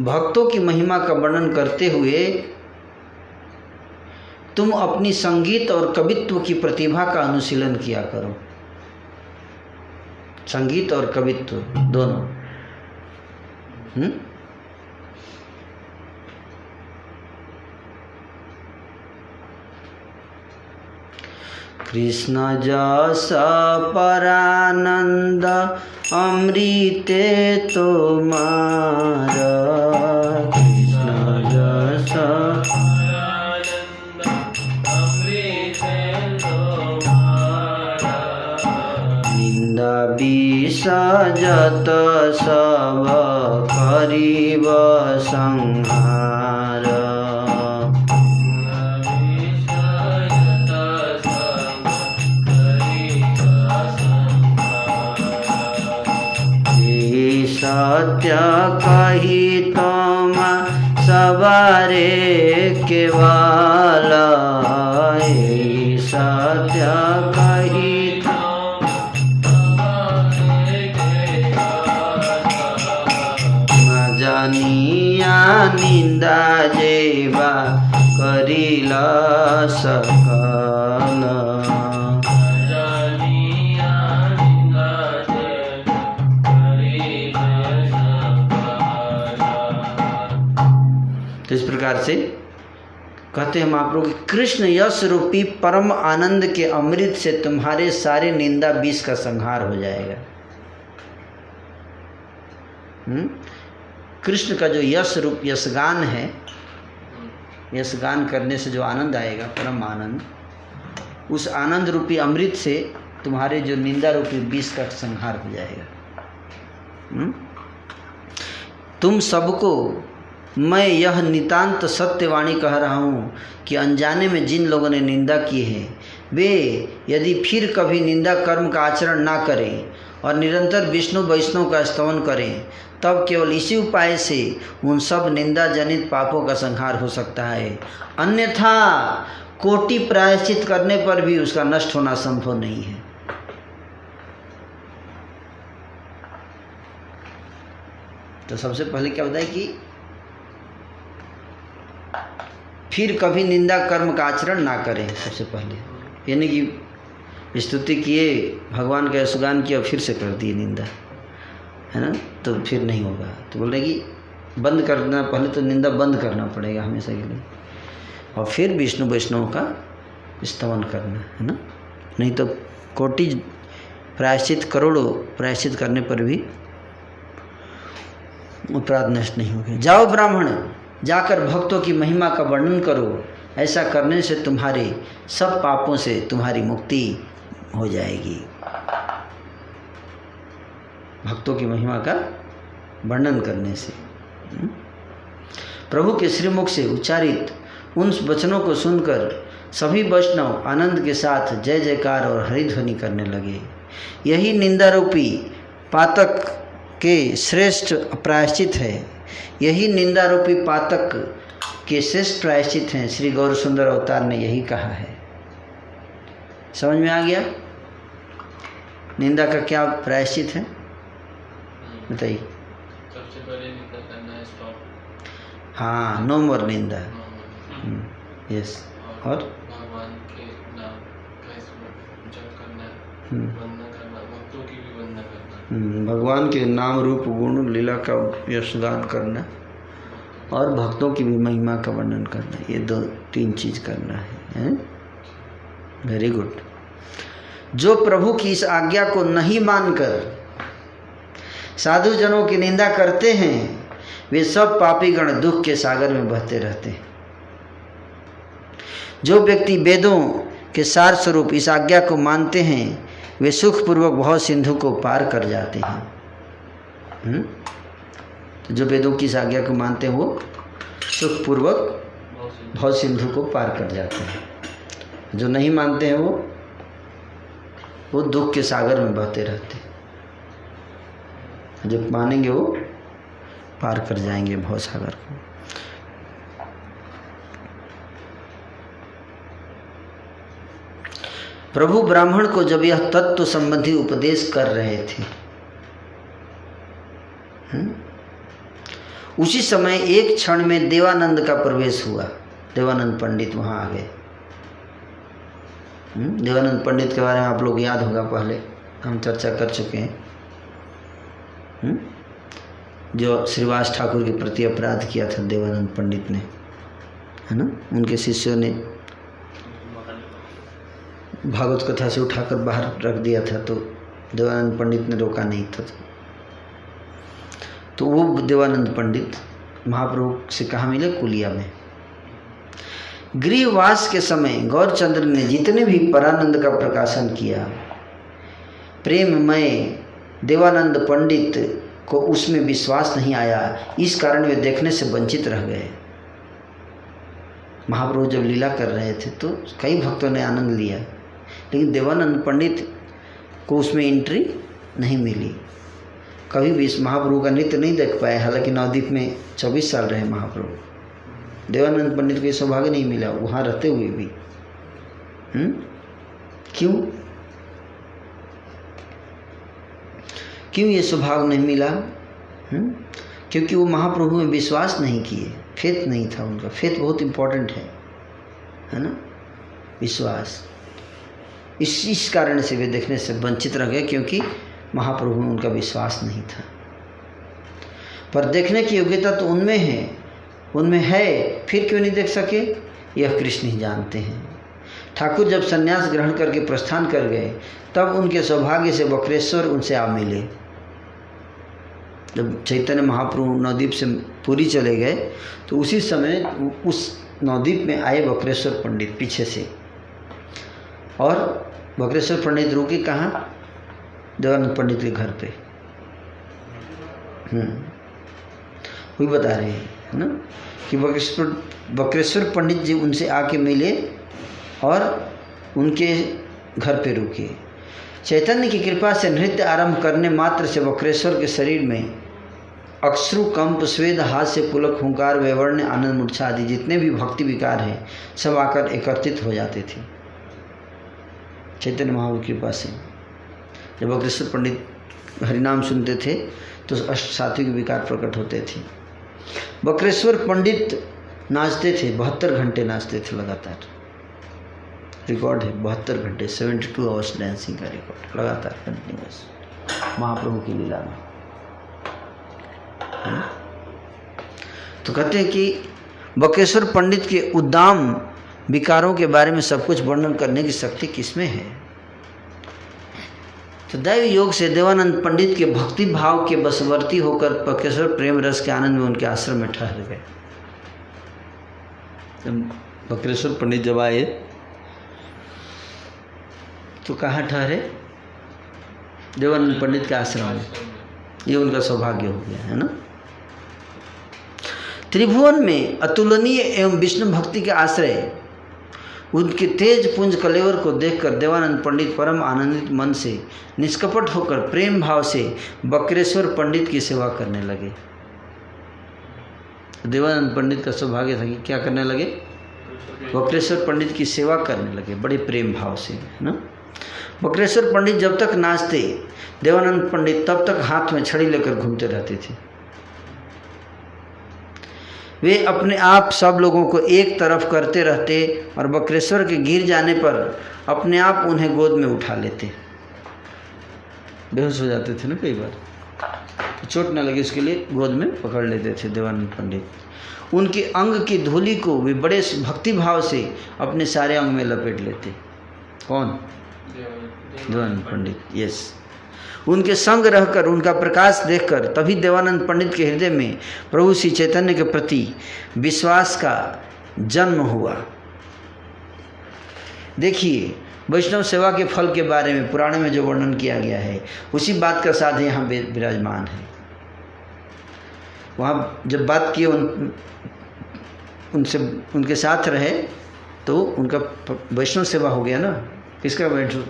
भक्तों की महिमा का वर्णन करते हुए तुम अपनी संगीत और कवित्व की प्रतिभा का अनुशीलन किया करो। संगीत और कवित्व दोनों। कृष्ण जसा परानंद अमृते तुम्हारा, कृष्ण जसा निंदा विसजत सब करीब संहार, सत्य कही तुम सवारे केवल, सत्य कही न जानिया निंदा जेवा करिल सकल, तो इस प्रकार से कहते हैं महाप्रभु कि कृष्ण यश रूपी परम आनंद के अमृत से तुम्हारे सारे निंदा विष का संहार हो जाएगा। कृष्ण का जो यश रूप यशगान है, यशगान करने से जो आनंद आएगा, परम आनंद, उस आनंद रूपी अमृत से तुम्हारे जो निंदा रूपी विष का संहार हो जाएगा। तुम सबको मैं यह नितांत सत्यवाणी कह रहा हूँ कि अनजाने में जिन लोगों ने निंदा की है वे यदि फिर कभी निंदा कर्म का आचरण ना करें और निरंतर विष्णु वैष्णव का स्तवन करें, तब केवल इसी उपाय से उन सब निंदा जनित पापों का संहार हो सकता है। अन्यथा कोटि प्रायश्चित करने पर भी उसका नष्ट होना संभव नहीं है। तो सबसे पहले क्या बताया कि फिर कभी निंदा कर्म का आचरण ना करें। सबसे पहले यानी कि स्तुति किए, भगवान का यशगान किया, फिर से कर दिए निंदा, है ना, तो फिर नहीं होगा। तो बोल रहे कि बंद करना, पहले तो निंदा बंद करना पड़ेगा हमेशा के लिए, और फिर विष्णु वैष्णव का स्तवन करना, है ना। नहीं तो कोटि प्रायश्चित, करोड़ों प्रायश्चित करने पर भी अपराध नष्ट नहीं होंगे। जाओ ब्राह्मण, जाकर भक्तों की महिमा का वर्णन करो, ऐसा करने से तुम्हारे सब पापों से तुम्हारी मुक्ति हो जाएगी। भक्तों की महिमा का वर्णन करने से। प्रभु के श्रीमुख से उच्चारित उन वचनों को सुनकर सभी वैष्णव आनंद के साथ जय जयकार और हरिध्वनि करने लगे। यही निंदा रूपी पातक के श्रेष्ठ प्रायश्चित है, यही निंदा रूपी पातक के श्रेष्ठ प्रायश्चित हैं। श्री गौर सुंदर अवतार ने यही कहा है। समझ में आ गया निंदा का क्या प्रायश्चित है, बताइए। सबसे पहले निंदा करना है, स्टॉप। हाँ, नो मोर निंदा। यस। और भगवान के नाम का जप करना है, वंदना करना, भक्तों की भी वंदना करना, भगवान के नाम रूप गुण लीला का यशगान करना और भक्तों की भी महिमा का वर्णन करना, ये 2-3 चीज करना है। Very good. जो प्रभु की इस आज्ञा को नहीं मानकर साधु जनों की निंदा करते हैं, वे सब पापीगण दुख के सागर में बहते रहते हैं। जो व्यक्ति वेदों के सार स्वरूप इस आज्ञा को मानते हैं, वे सुखपूर्वक भव सिंधु को पार कर जाते हैं। तो जो वेदों की इस आज्ञा को मानते हैं वो सुखपूर्वक भव सिंधु को पार कर जाते हैं, जो नहीं मानते हैं वो दुख के सागर में बहते रहते हैं। जो मानेंगे वो पार कर जाएंगे भव सागर को। प्रभु ब्राह्मण को जब यह तत्व संबंधी उपदेश कर रहे थे, उसी समय एक क्षण में देवानंद का प्रवेश हुआ। देवानंद पंडित वहाँ आ गए। देवानंद पंडित के बारे में आप लोग याद होगा, पहले हम चर्चा कर चुके हैं। जो श्रीवास ठाकुर के प्रति अपराध किया था देवानंद पंडित ने, है ना, उनके शिष्यों ने भागवत कथा से उठाकर बाहर रख दिया था, तो देवानंद पंडित ने रोका नहीं था। तो वो देवानंद पंडित महाप्रभु से कहाँ मिले? कुलिया में। गृहवास के समय गौरचंद्र ने जितने भी परानंद का प्रकाशन किया, प्रेममय देवानंद पंडित को उसमें विश्वास नहीं आया, इस कारण वे देखने से वंचित रह गए। महाप्रभु जब लीला कर रहे थे तो कई भक्तों ने आनंद लिया, लेकिन देवानंद पंडित को उसमें एंट्री नहीं मिली। कभी भी इस महाप्रभु का नृत्य नहीं देख पाए। हालांकि नवद्वीप में 24 साल रहे महाप्रभु, देवानंद पंडित को ये सौभाग्य नहीं मिला वहाँ रहते हुए भी। क्यों ये सौभाग्य नहीं मिला? क्योंकि वो महाप्रभु में विश्वास नहीं किए, फेथ नहीं था उनका। फेथ बहुत इम्पोर्टेंट है ना, विश्वास। इस कारण से वे देखने से वंचित रह गए, क्योंकि महाप्रभु में उनका विश्वास नहीं था। पर देखने की योग्यता तो उनमें है, फिर क्यों नहीं देख सके? यह कृष्ण ही जानते हैं। ठाकुर जब संन्यास ग्रहण करके प्रस्थान कर गए, तब उनके सौभाग्य से वक्रेश्वर उनसे आ मिले। जब चैतन्य महाप्रभु नवद्वीप से पुरी चले गए, तो उसी समय उस नवद्वीप में आए वक्रेश्वर पंडित पीछे से। और वक्रेश्वर पंडित रुके कहाँ? देवानंद पंडित के घर पे। वही बता रहे हैं, है ना, कि वक्रेश्वर पंडित जी उनसे आके मिले और उनके घर पे रुके। चैतन्य की कृपा से नृत्य आरंभ करने मात्र से वक्रेश्वर के शरीर में अश्रु, कंप, स्वेद, हास्य, पुलक, हुंकार, वैवर्ण्य, आनंद, मूर्छा आदि जितने भी भक्ति विकार हैं, सब आकर एकत्रित हो जाते थे चैतन्य महाप्रभु की कृपा से। जब वक्रेश्वर पंडित हरिनाम सुनते थे तो अष्ट सात्विक विकार प्रकट होते थे। वक्रेश्वर पंडित नाचते थे, 72 घंटे नाचते थे लगातार। रिकॉर्ड है 72 घंटे, 72 आवर्स डांसिंग का रिकॉर्ड, लगातार कंटिन्यूअस महाप्रभु की लीला में। तो कहते हैं कि बकेश्वर पंडित के उद्दाम विकारों के बारे में सब कुछ वर्णन करने की शक्ति किसमें है? तो दैव योग से देवानंद पंडित के भक्ति भाव के बशवर्ती होकर बकेश्वर प्रेम रस के आनंद में उनके आश्रम में ठहर गए। बकेश्वर पंडित जब आए तो कहाँ ठहरे? देवानंद पंडित के आश्रम में। ये उनका सौभाग्य हो गया, है ना। त्रिभुवन में अतुलनीय एवं विष्णु भक्ति के आश्रय उनके तेज पुंज कलेवर को देखकर देवानंद पंडित परम आनंदित मन से निष्कपट होकर प्रेम भाव से बकरेश्वर पंडित की सेवा करने लगे। देवानंद पंडित का सौभाग्य था कि क्या करने लगे? बकरेश्वर पंडित की सेवा करने लगे बड़े प्रेम भाव से, है ना। बकरेश्वर पंडित जब तक नाचते, देवानंद पंडित तब तक हाथ में छड़ी लेकर घूमते रहते थे। वे अपने आप सब लोगों को एक तरफ करते रहते और बकरेश्वर के गिर जाने पर अपने आप उन्हें गोद में उठा लेते। बेहोश हो जाते थे ना कई बार, तो चोट न लगे इसके लिए गोद में पकड़ लेते थे देवानंद पंडित। उनके अंग की धूलि को वे बड़े भक्ति भाव से अपने सारे अंग में लपेट लेते। कौन? देवानंद पंडित, यस। उनके संग रहकर, उनका प्रकाश देखकर तभी देवानंद पंडित के हृदय में प्रभु श्री चैतन्य के प्रति विश्वास का जन्म हुआ। देखिए, वैष्णव सेवा के फल के बारे में पुराण में जो वर्णन किया गया है, उसी बात का साध यहाँ विराजमान है। वहाँ जब बात किए उनसे उनके साथ रहे तो उनका वैष्णव सेवा हो गया ना। किसका वैष्णव?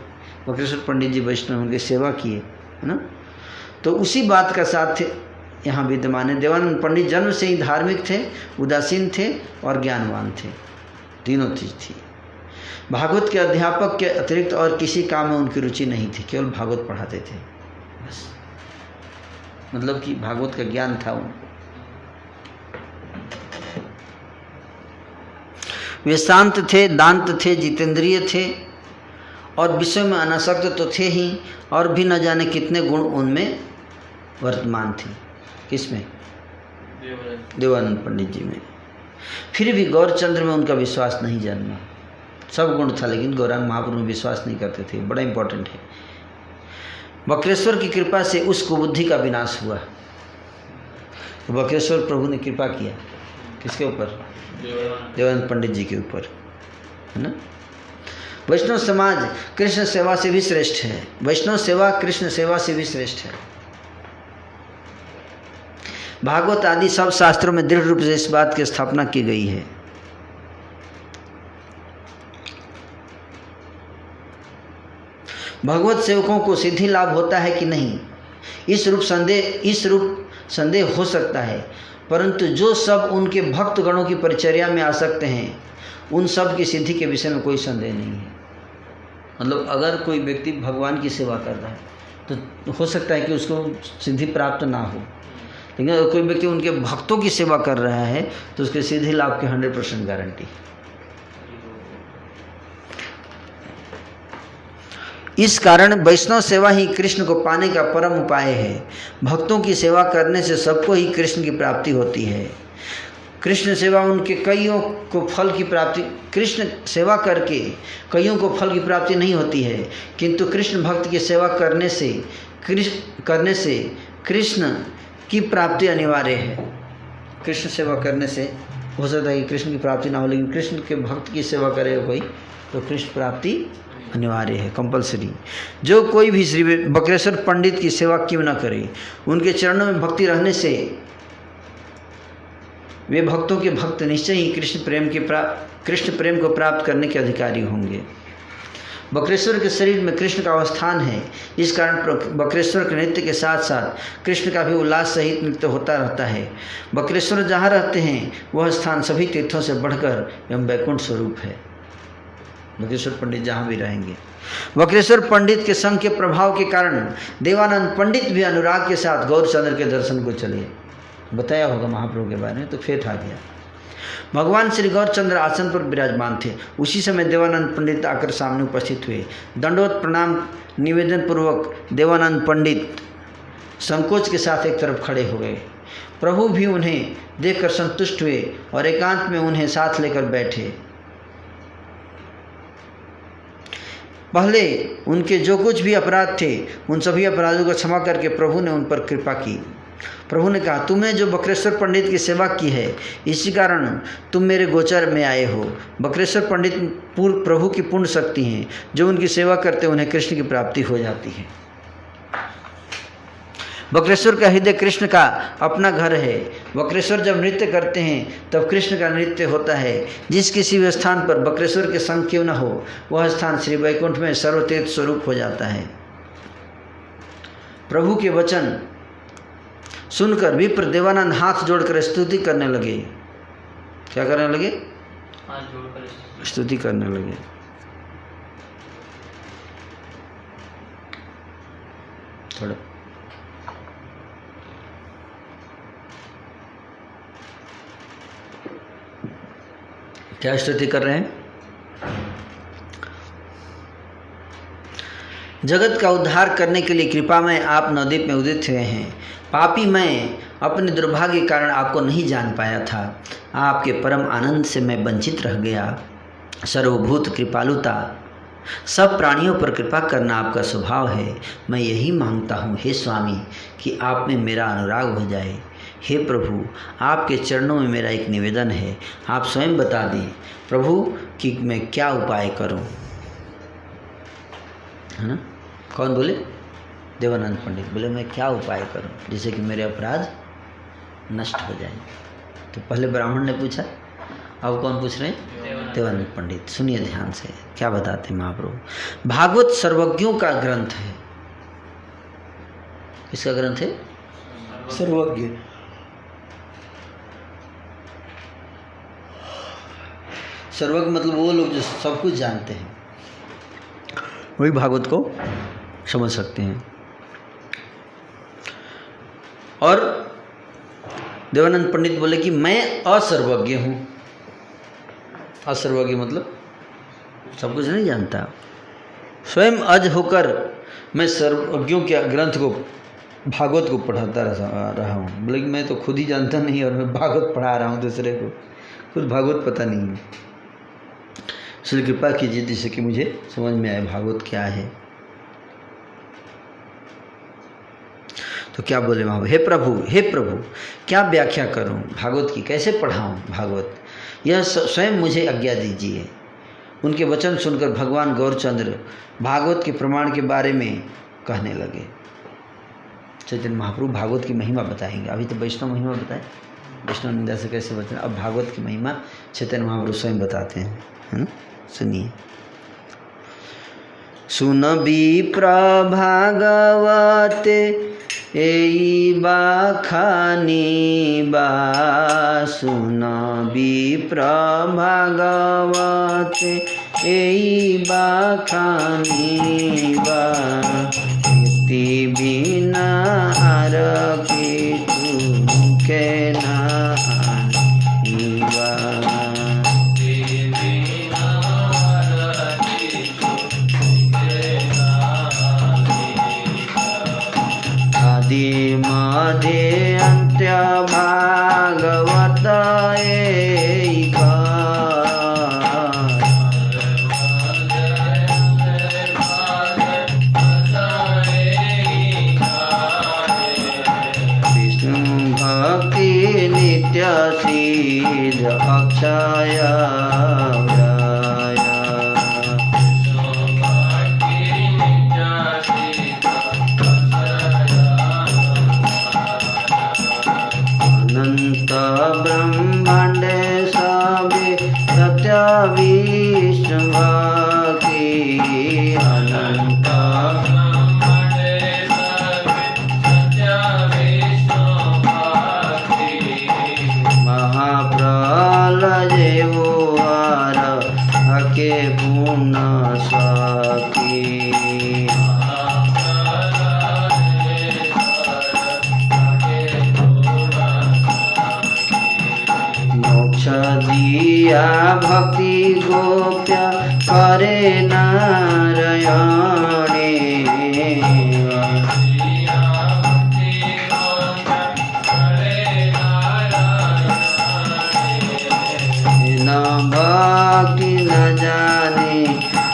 वक्रेश्वर पंडित जी वैष्णव, उनकी सेवा किए, है ना। तो उसी बात का साथ यहाँ विद्यमान है। देवानंद पंडित जन्म से ही धार्मिक थे, उदासीन थे और ज्ञानवान थे, तीनों चीज़ थी। भागवत के अध्यापक के अतिरिक्त और किसी काम में उनकी रुचि नहीं थी, केवल भागवत पढ़ाते थे बस। मतलब कि भागवत का ज्ञान था उनको। वे शांत थे, दांत थे, जितेंद्रिय थे और विषय में अनासक्त तो थे ही, और भी न जाने कितने गुण उनमें वर्तमान थे। किसमें? देवानंद पंडित जी में। फिर भी गौरचंद्र में उनका विश्वास नहीं जन्मा। सब गुण था लेकिन गौरांग महाप्रभु में विश्वास नहीं करते थे। बड़ा इंपॉर्टेंट है। वक्रेश्वर की कृपा से उस कुबुद्धि का विनाश हुआ। वक्रेश्वर प्रभु ने कृपा किया किसके ऊपर? देवानंद पंडित जी के ऊपर, है ना। वैष्णव समाज कृष्ण सेवा से भी श्रेष्ठ है। वैष्णव सेवा कृष्ण सेवा से भी श्रेष्ठ है। भागवत आदि सब शास्त्रों में दृढ़ रूप से इस बात की स्थापना की गई है। भगवत सेवकों को सिद्धि लाभ होता है कि नहीं, इस रूप संदेह हो सकता है, परंतु जो सब उनके भक्त गणों की परिचर्या में आ सकते हैं उन सब की सिद्धि के विषय में कोई संदेह नहीं है। मतलब अगर कोई व्यक्ति भगवान की सेवा कर रहा है तो हो सकता है कि उसको सिद्धि प्राप्त ना हो, लेकिन अगर कोई व्यक्ति उनके भक्तों की सेवा कर रहा है तो उसके सिद्धि लाभ की 100% गारंटी। इस कारण वैष्णव सेवा ही कृष्ण को पाने का परम उपाय है। भक्तों की सेवा करने से सबको ही कृष्ण की प्राप्ति होती है। कृष्ण सेवा उनके कईयों को फल की प्राप्ति, कृष्ण सेवा करके कईयों को फल की प्राप्ति नहीं होती है, किंतु कृष्ण भक्त की सेवा करने से कृष्ण की प्राप्ति अनिवार्य है। कृष्ण सेवा करने से हो सकता है कि कृष्ण की प्राप्ति ना हो, लेकिन कृष्ण के भक्त की सेवा करेगा कोई तो कृष्ण प्राप्ति अनिवार्य है, कंपलसरी। जो कोई भी श्री वक्रेश्वर पंडित की सेवा क्यों न करे, उनके चरणों में भक्ति रहने से वे भक्तों के भक्त निश्चय ही कृष्ण प्रेम को प्राप्त करने के अधिकारी होंगे। वक्रेश्वर के शरीर में कृष्ण का अवस्थान है, इस कारण वक्रेश्वर के नृत्य के साथ साथ कृष्ण का भी उल्लास सहित नृत्य होता रहता है। वक्रेश्वर जहाँ रहते हैं वह स्थान सभी तीर्थों से बढ़कर एवं वैकुंठ स्वरूप है। वक्रेश्वर पंडित जहाँ भी रहेंगे। वक्रेश्वर पंडित के संग के प्रभाव के कारण देवानंद पंडित भी अनुराग के साथ गौरचंद्र के दर्शन को चले। बताया होगा महाप्रभु के बारे में, तो फेथ आ गया। भगवान श्री गौरचंद्र आसन पर विराजमान थे। उसी समय देवानंद पंडित आकर सामने उपस्थित हुए। दंडवत प्रणाम निवेदन पूर्वक देवानंद पंडित संकोच के साथ एक तरफ खड़े हो गए। प्रभु भी उन्हें देखकर संतुष्ट हुए और एकांत में उन्हें साथ लेकर बैठे। पहले उनके जो कुछ भी अपराध थे उन सभी अपराधों को क्षमा करके प्रभु ने उन पर कृपा की। प्रभु ने कहा, तुमने जो वक्रेश्वर पंडित की सेवा की है इसी कारण तुम मेरे गोचर में आए हो। वक्रेश्वर पंडित प्रभु की पूर्ण शक्ति हैं, जो उनकी सेवा करते उन्हें कृष्ण की प्राप्ति हो जाती है। वक्रेश्वर का हृदय कृष्ण का अपना घर है। वक्रेश्वर जब नृत्य करते हैं तब कृष्ण का नृत्य होता है। जिस किसी भी स्थान पर वक्रेश्वर के संग क्यों न हो वह स्थान श्री वैकुंठ में सर्वतीर्थ स्वरूप हो जाता है। प्रभु के वचन सुनकर विप्र देवानंद हाथ जोड़कर स्तुति करने लगे। क्या करने लगे? हाथ जोड़कर स्तुति करने लगे। थोड़ा क्या स्तुति कर रहे हैं? जगत का उद्धार करने के लिए कृपा में आप नवद्वीप में उदित हुए हैं। पापी मैं अपने दुर्भाग्य के कारण आपको नहीं जान पाया था। आपके परम आनंद से मैं वंचित रह गया। सर्वभूत कृपालुता, सब प्राणियों पर कृपा करना आपका स्वभाव है। मैं यही मांगता हूँ हे स्वामी कि आप में मेरा अनुराग हो जाए। हे प्रभु, आपके चरणों में मेरा एक निवेदन है, आप स्वयं बता दें प्रभु कि मैं क्या उपाय करूं। है ना? कौन बोले? देवानंद पंडित बोले मैं क्या उपाय करूं जिससे कि मेरे अपराध नष्ट हो जाए। तो पहले ब्राह्मण ने पूछा, अब कौन पूछ रहे हैं? देवानंद पंडित। सुनिए ध्यान से क्या बताते हैं महाप्रभु। भागवत सर्वज्ञों का ग्रंथ है। किसका ग्रंथ है? सर्वज्ञ। सर्वज्ञ मतलब वो लोग जो सब कुछ जानते हैं, वही भागवत को समझ सकते हैं। और देवानंद पंडित बोले कि मैं असर्वज्ञ हूँ। असर्वज्ञ मतलब सब कुछ नहीं जानता। स्वयं अज होकर मैं सर्वज्ञों के ग्रंथ को, भागवत को पढ़ाता रहा हूँ। बोले कि मैं तो खुद ही जानता नहीं और मैं भागवत पढ़ा रहा हूँ दूसरे को, खुद भागवत पता नहीं है। इसलिए कृपा कीजिए जिससे कि मुझे समझ में आए भागवत क्या है। तो क्या बोले वहाँ, हे प्रभु क्या व्याख्या करूँ भागवत की, कैसे पढ़ाऊँ भागवत, यह स्वयं मुझे आज्ञा दीजिए। उनके वचन सुनकर भगवान गौरचंद्र भागवत के प्रमाण के बारे में कहने लगे। चैतन्य महाप्रभु भागवत की महिमा बताएंगे। अभी तो वैष्णव महिमा बताए, वैष्णव निंदा से कैसे बताए, अब भागवत की महिमा चैतन्य महाप्रभु स्वयं बताते हैं, है ना। सुनिए। सुन विप्र भागवते एई बाखानी बा, सुन विप्र भागवते एई बाखानी बा, इति बिना आर किछु के नाही बा। मध्य अंत्य भागवत एक, विष्णु भक्ति नित्य सिद्ध अक्षय ब्रह्मांडे सबे सत्य विष्णु भक्ति, अनंत महाप्रलय वार हके पूर्ण सखी, दिया भक्ति गोप्य करे नारायणे, न भक्ति न जाने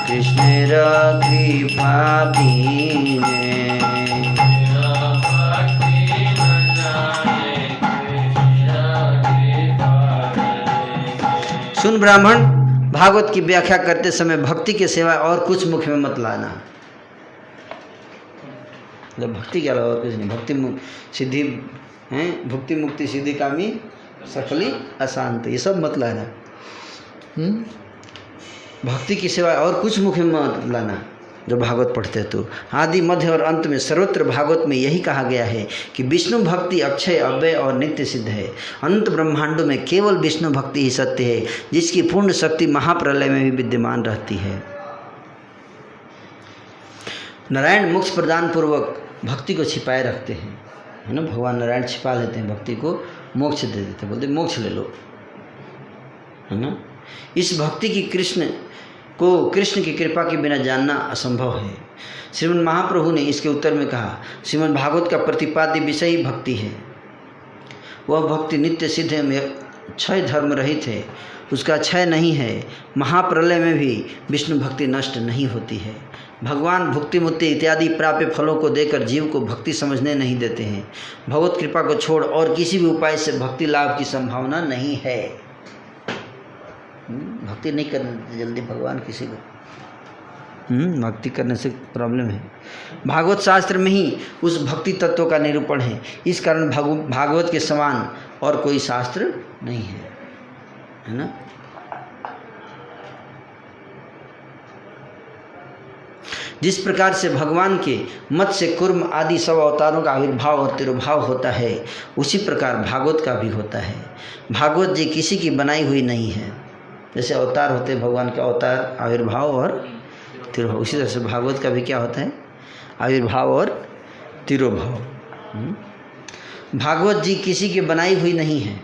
कृष्णेर कृपा बिने, सुन ब्राह्मण, भागवत की व्याख्या करते समय भक्ति के सिवा और कुछ मुख में मत लाना। मतलब भक्ति के अलावा और कुछ नहीं। भक्ति सिद्धि हैं, भुक्ति मुक्ति सिद्धि कामी सकली अशांत, ये सब मत लाना। भक्ति की सिवा और कुछ मुख में मत लाना जो भागवत पढ़ते हो। तो आदि मध्य और अंत में सर्वत्र भागवत में यही कहा गया है कि विष्णु भक्ति अक्षय अव्यय और नित्य सिद्ध है। अनंत ब्रह्मांडों में केवल विष्णु भक्ति ही सत्य है, जिसकी पूर्ण शक्ति महाप्रलय में भी विद्यमान रहती है। नारायण मोक्ष प्रदान पूर्वक भक्ति को छिपाए रखते हैं, है ना। भगवान नारायण छिपा लेते हैं भक्ति को, मोक्ष दे देते, बोलते मोक्ष ले लो, है ना। इस भक्ति की कृष्ण की कृपा के बिना जानना असंभव है। श्रीमद् महाप्रभु ने इसके उत्तर में कहा, श्रीमद् भागवत का प्रतिपाद्य विषय ही भक्ति है। वह भक्ति नित्य सिद्ध में क्षय धर्म रहित है, उसका क्षय नहीं है। महाप्रलय में भी विष्णु भक्ति नष्ट नहीं होती है। भगवान भुक्ति मुक्ति इत्यादि प्राप्य फलों को देकर जीव को भक्ति समझने नहीं देते हैं। भगवत कृपा को छोड़ और किसी भी उपाय से भक्ति लाभ की संभावना नहीं है। भक्ति नहीं करने जल्दी भगवान किसी को। भक्ति करने से प्रॉब्लम है। भागवत शास्त्र में ही उस भक्ति तत्व का निरूपण है। इस कारण भागवत के समान और कोई शास्त्र नहीं है ना। जिस प्रकार से भगवान के मत्स्य कुर्म आदि सब अवतारों का आविर्भाव और तिरुभाव होता है, उसी प्रकार भागवत का भी होता है। भागवत जी किसी की बनाई हुई नहीं है। जैसे अवतार होते हैं भगवान के, अवतार, आविर्भाव और तिरुभाव, उसी तरह से भागवत का भी क्या होता है, आविर्भाव और तिरुभाव। भागवत जी किसी की बनाई हुई नहीं है,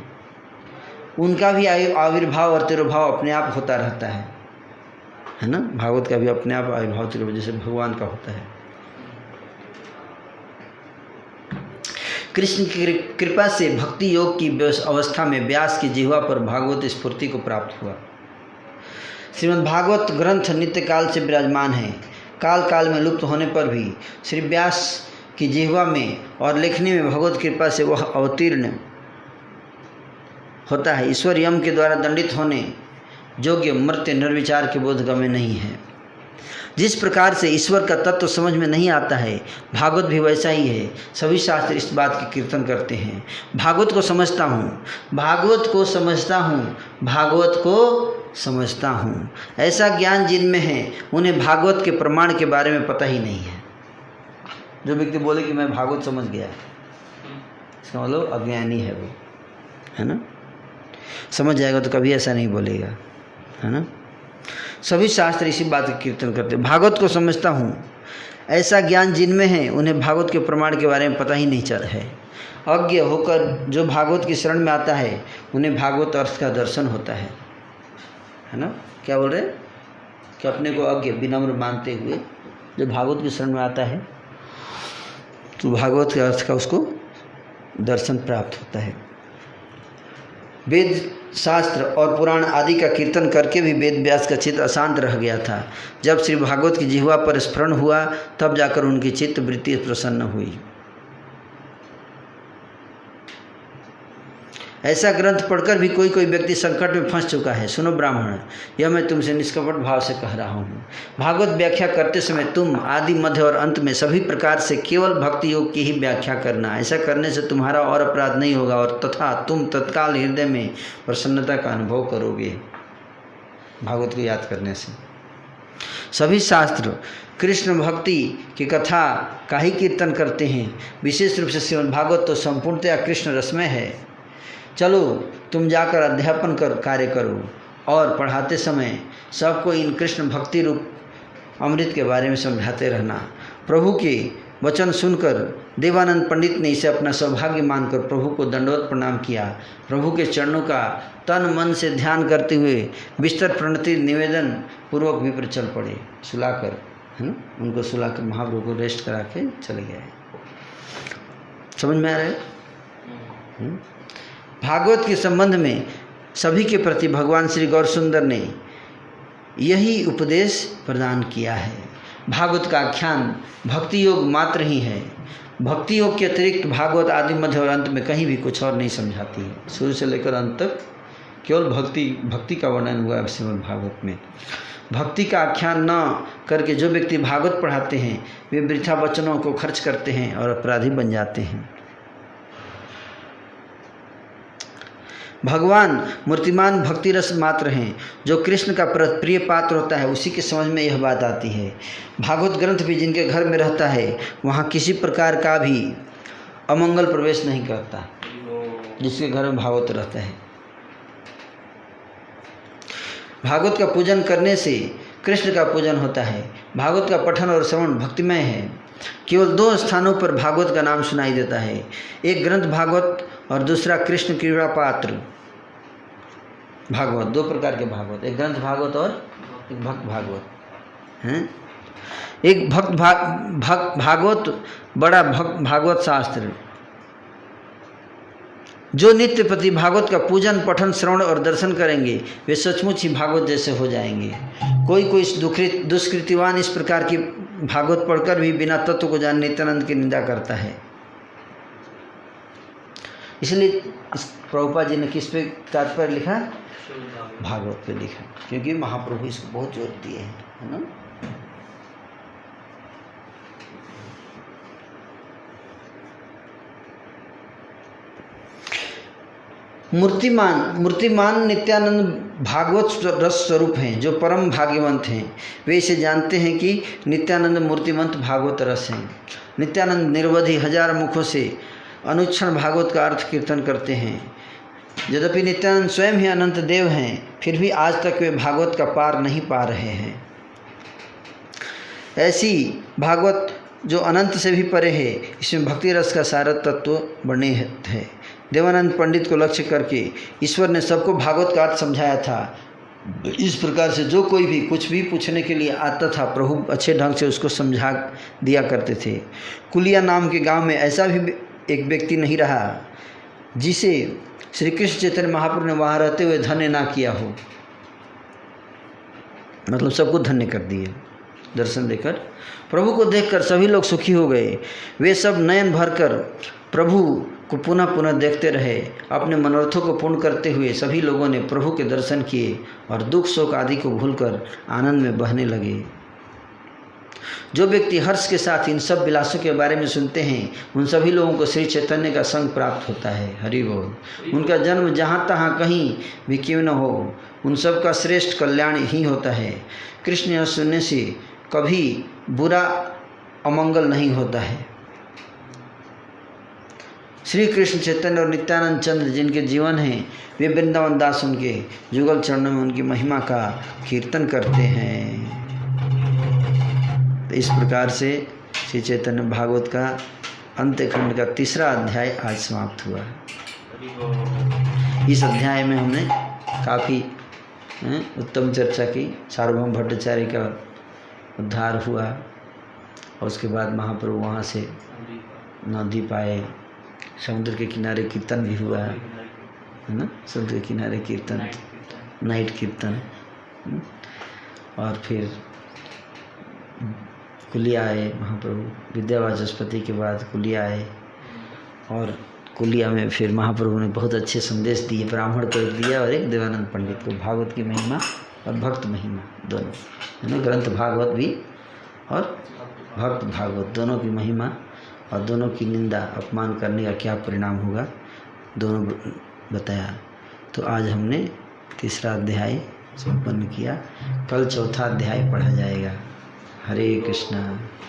उनका भी आविर्भाव और तिरुभाव अपने आप होता रहता है ना। भागवत का भी अपने आप आविर्भाव तिरुभाव जैसे भगवान का होता है। कृष्ण की कृपा से भक्ति योग की अवस्था में व्यास की जिह्वा पर भागवत स्फूर्ति को प्राप्त हुआ। श्रीमद् भागवत ग्रंथ नित्य काल से विराजमान है। काल काल में लुप्त होने पर भी श्री व्यास की जिह्वा में और लेखनी में भगवत कृपा से वह अवतीर्ण होता है। ईश्वर यम के द्वारा दंडित होने योग्य मर्त्य निर्विचार के बोधगम्य नहीं है। जिस प्रकार से ईश्वर का तत्व समझ में नहीं आता है, भागवत भी वैसा ही है। सभी शास्त्र इस बात की कीर्तन करते हैं। भागवत को समझता हूँ, भागवत को समझता हूँ, भागवत को समझता हूँ। ऐसा ज्ञान जिनमें है, उन्हें भागवत के प्रमाण के बारे में पता ही नहीं है। जो व्यक्ति बोले कि मैं भागवत समझ गया, इसका मतलब अज्ञानी है वो, है ना। समझ जाएगा तो कभी ऐसा नहीं बोलेगा, है ना। सभी शास्त्र इसी बात का कीर्तन करते हैं। भागवत को समझता हूँ, ऐसा ज्ञान जिनमें है, उन्हें भागवत के प्रमाण के बारे में पता ही नहीं चल है। अज्ञ होकर जो भागवत की शरण में आता है, उन्हें भागवत अर्थ का दर्शन होता है ना। क्या बोल रहे हैं कि अपने को अज्ञ विनम्र मानते हुए जो भागवत की शरण में आता है, तो भागवत के अर्थ का उसको दर्शन प्राप्त होता है। वेद शास्त्र और पुराण आदि का कीर्तन करके भी वेद व्यास का चित्त अशांत रह गया था। जब श्री भागवत की जिह्वा पर स्मरण हुआ, तब जाकर उनकी चित्त वृत्ति प्रसन्न हुई। ऐसा ग्रंथ पढ़कर भी कोई कोई व्यक्ति संकट में फंस चुका है। सुनो ब्राह्मण, यह मैं तुमसे निष्कपट भाव से कह रहा हूँ। भागवत व्याख्या करते समय तुम आदि मध्य और अंत में सभी प्रकार से केवल भक्ति योग की ही व्याख्या करना। ऐसा करने से तुम्हारा और अपराध नहीं होगा और तथा तुम तत्काल हृदय में प्रसन्नता का अनुभव करोगे भागवत को याद करने से। सभी शास्त्र कृष्ण भक्ति की कथा का ही कीर्तन करते हैं। विशेष रूप से श्रीमद् भागवत तो संपूर्णतया कृष्ण रसमय है। चलो तुम जाकर अध्यापन कार्य करो और पढ़ाते समय सबको इन कृष्ण भक्ति रूप अमृत के बारे में समझाते रहना। प्रभु के वचन सुनकर देवानंद पंडित ने इसे अपना सौभाग्य मानकर प्रभु को दंडवत प्रणाम किया। प्रभु के चरणों का तन मन से ध्यान करते हुए बिस्तर प्रणति निवेदन पूर्वक भी पर चल पड़े। सुलाकर, है ना, उनको सुलाकर महाप्रभु को रेस्ट करा के चले गए। समझ में आ रहा है? भागवत के संबंध में सभी के प्रति भगवान श्री गौर सुंदर ने यही उपदेश प्रदान किया है। भागवत का आख्यान भक्ति योग मात्र ही है। भक्ति योग के अतिरिक्त भागवत आदि मध्य और अंत में कहीं भी कुछ और नहीं समझाती है। शुरू से लेकर अंत तक केवल भक्ति का वर्णन हुआ है श्रीमद् भागवत में। भक्ति का आख्यान न करके जो व्यक्ति भागवत पढ़ाते हैं, वे वृथा वचनों को खर्च करते हैं और अपराधी बन जाते हैं। भगवान मूर्तिमान भक्ति रस मात्र हैं। जो कृष्ण का प्रिय पात्र होता है, उसी की समझ में यह बात आती है। भागवत ग्रंथ भी जिनके घर में रहता है, वहाँ किसी प्रकार का भी अमंगल प्रवेश नहीं करता। जिसके घर में भागवत रहता है, भागवत का पूजन करने से कृष्ण का पूजन होता है। भागवत का पठन और श्रवण भक्तिमय है। केवल 2 स्थानों पर भागवत का नाम सुनाई देता है। एक ग्रंथ भागवत और दूसरा कृष्ण कृपा पात्र भागवत। 2 प्रकार के भागवत, एक ग्रंथ भागवत और एक भक्त भागवत हैं। एक भक्त भागवत बड़ा भक्त भागवत शास्त्र। जो नित्य प्रति भागवत का पूजन पठन श्रवण और दर्शन करेंगे, वे सचमुच ही भागवत जैसे हो जाएंगे। कोई इस दुष्कृतिवान इस प्रकार की भागवत पढ़कर भी बिना तत्व को जान नित्यानंद की निंदा करता है। इसलिए प्रभुपाद जी ने किस पे तात्पर्य लिखा? भागवत पे लिखा, क्योंकि महाप्रभु इसको बहुत जोर दिए हैं, है ना। मूर्तिमान नित्यानंद भागवत रस स्वरूप हैं, जो परम भाग्यवंत हैं। वे इसे जानते हैं कि नित्यानंद मूर्तिमंत भागवत रस हैं। नित्यानंद निरवधि हजार मुखों से अनुक्षण भागवत का अर्थ कीर्तन करते हैं। यद्यपि नित्यानंद स्वयं ही अनंत देव हैं, फिर भी आज तक वे भागवत का पार नहीं पा रहे हैं। ऐसी भागवत जो अनंत से भी परे है, इसमें भक्ति रस का सारा तत्व वर्णित है। देवानंद पंडित को लक्ष्य करके ईश्वर ने सबको भागवत का अर्थ समझाया था। इस प्रकार से जो कोई भी कुछ भी पूछने के लिए आता था, प्रभु अच्छे ढंग से उसको समझा दिया करते थे। कुलिया नाम के गांव में ऐसा भी एक व्यक्ति नहीं रहा जिसे श्री कृष्ण चैतन्य महाप्रभु ने वहाँ रहते हुए धन्य ना किया हो। मतलब सबको धन्य कर दिए। दर्शन देकर प्रभु को देखकर सभी लोग सुखी हो गए। वे सब नयन भरकर प्रभु को पुनः पुनः देखते रहे। अपने मनोरथों को पूर्ण करते हुए सभी लोगों ने प्रभु के दर्शन किए और दुख शोक आदि को भूलकर आनंद में बहने लगे। जो व्यक्ति हर्ष के साथ इन सब विलासों के बारे में सुनते हैं, उन सभी लोगों को श्री चैतन्य का संग प्राप्त होता है। हरि बोल। उनका जन्म जहाँ तहाँ कहीं भी क्यों न हो, उन सब का श्रेष्ठ कल्याण ही होता है। कृष्ण यह सुनने से कभी बुरा अमंगल नहीं होता है। श्री कृष्ण चैतन्य और नित्यानंद चंद्र जिनके जीवन हैं, वे वृंदावन दास उनके जुगल चरणों में उनकी महिमा का कीर्तन करते हैं। तो इस प्रकार से श्री चैतन्य भागवत का अंत्यखंड का 3रा अध्याय आज समाप्त हुआ। इस अध्याय में हमने काफ़ी उत्तम चर्चा की। सार्वभौम भट्टाचार्य का उद्धार हुआ और उसके बाद महाप्रभु वहाँ से नदी पाए। समुद्र के किनारे कीर्तन भी हुआ है ना, समुद्र के किनारे कीर्तन, नाइट कीर्तन। और फिर कुलिया आए महाप्रभु, विद्यावाचस्पति के बाद कुलिया आए और कुलिया में फिर महाप्रभु ने बहुत अच्छे संदेश दिए। ब्राह्मण को एक दिया और एक देवानंद पंडित को। भागवत की महिमा और भक्त महिमा दोनों है ना, ग्रंथ भागवत भी और भक्त भागवत दोनों की महिमा और दोनों की निंदा अपमान करने का क्या परिणाम होगा, दोनों बताया। तो आज हमने 3रा अध्याय संपन्न किया। कल 4था अध्याय पढ़ा जाएगा। हरे कृष्णा।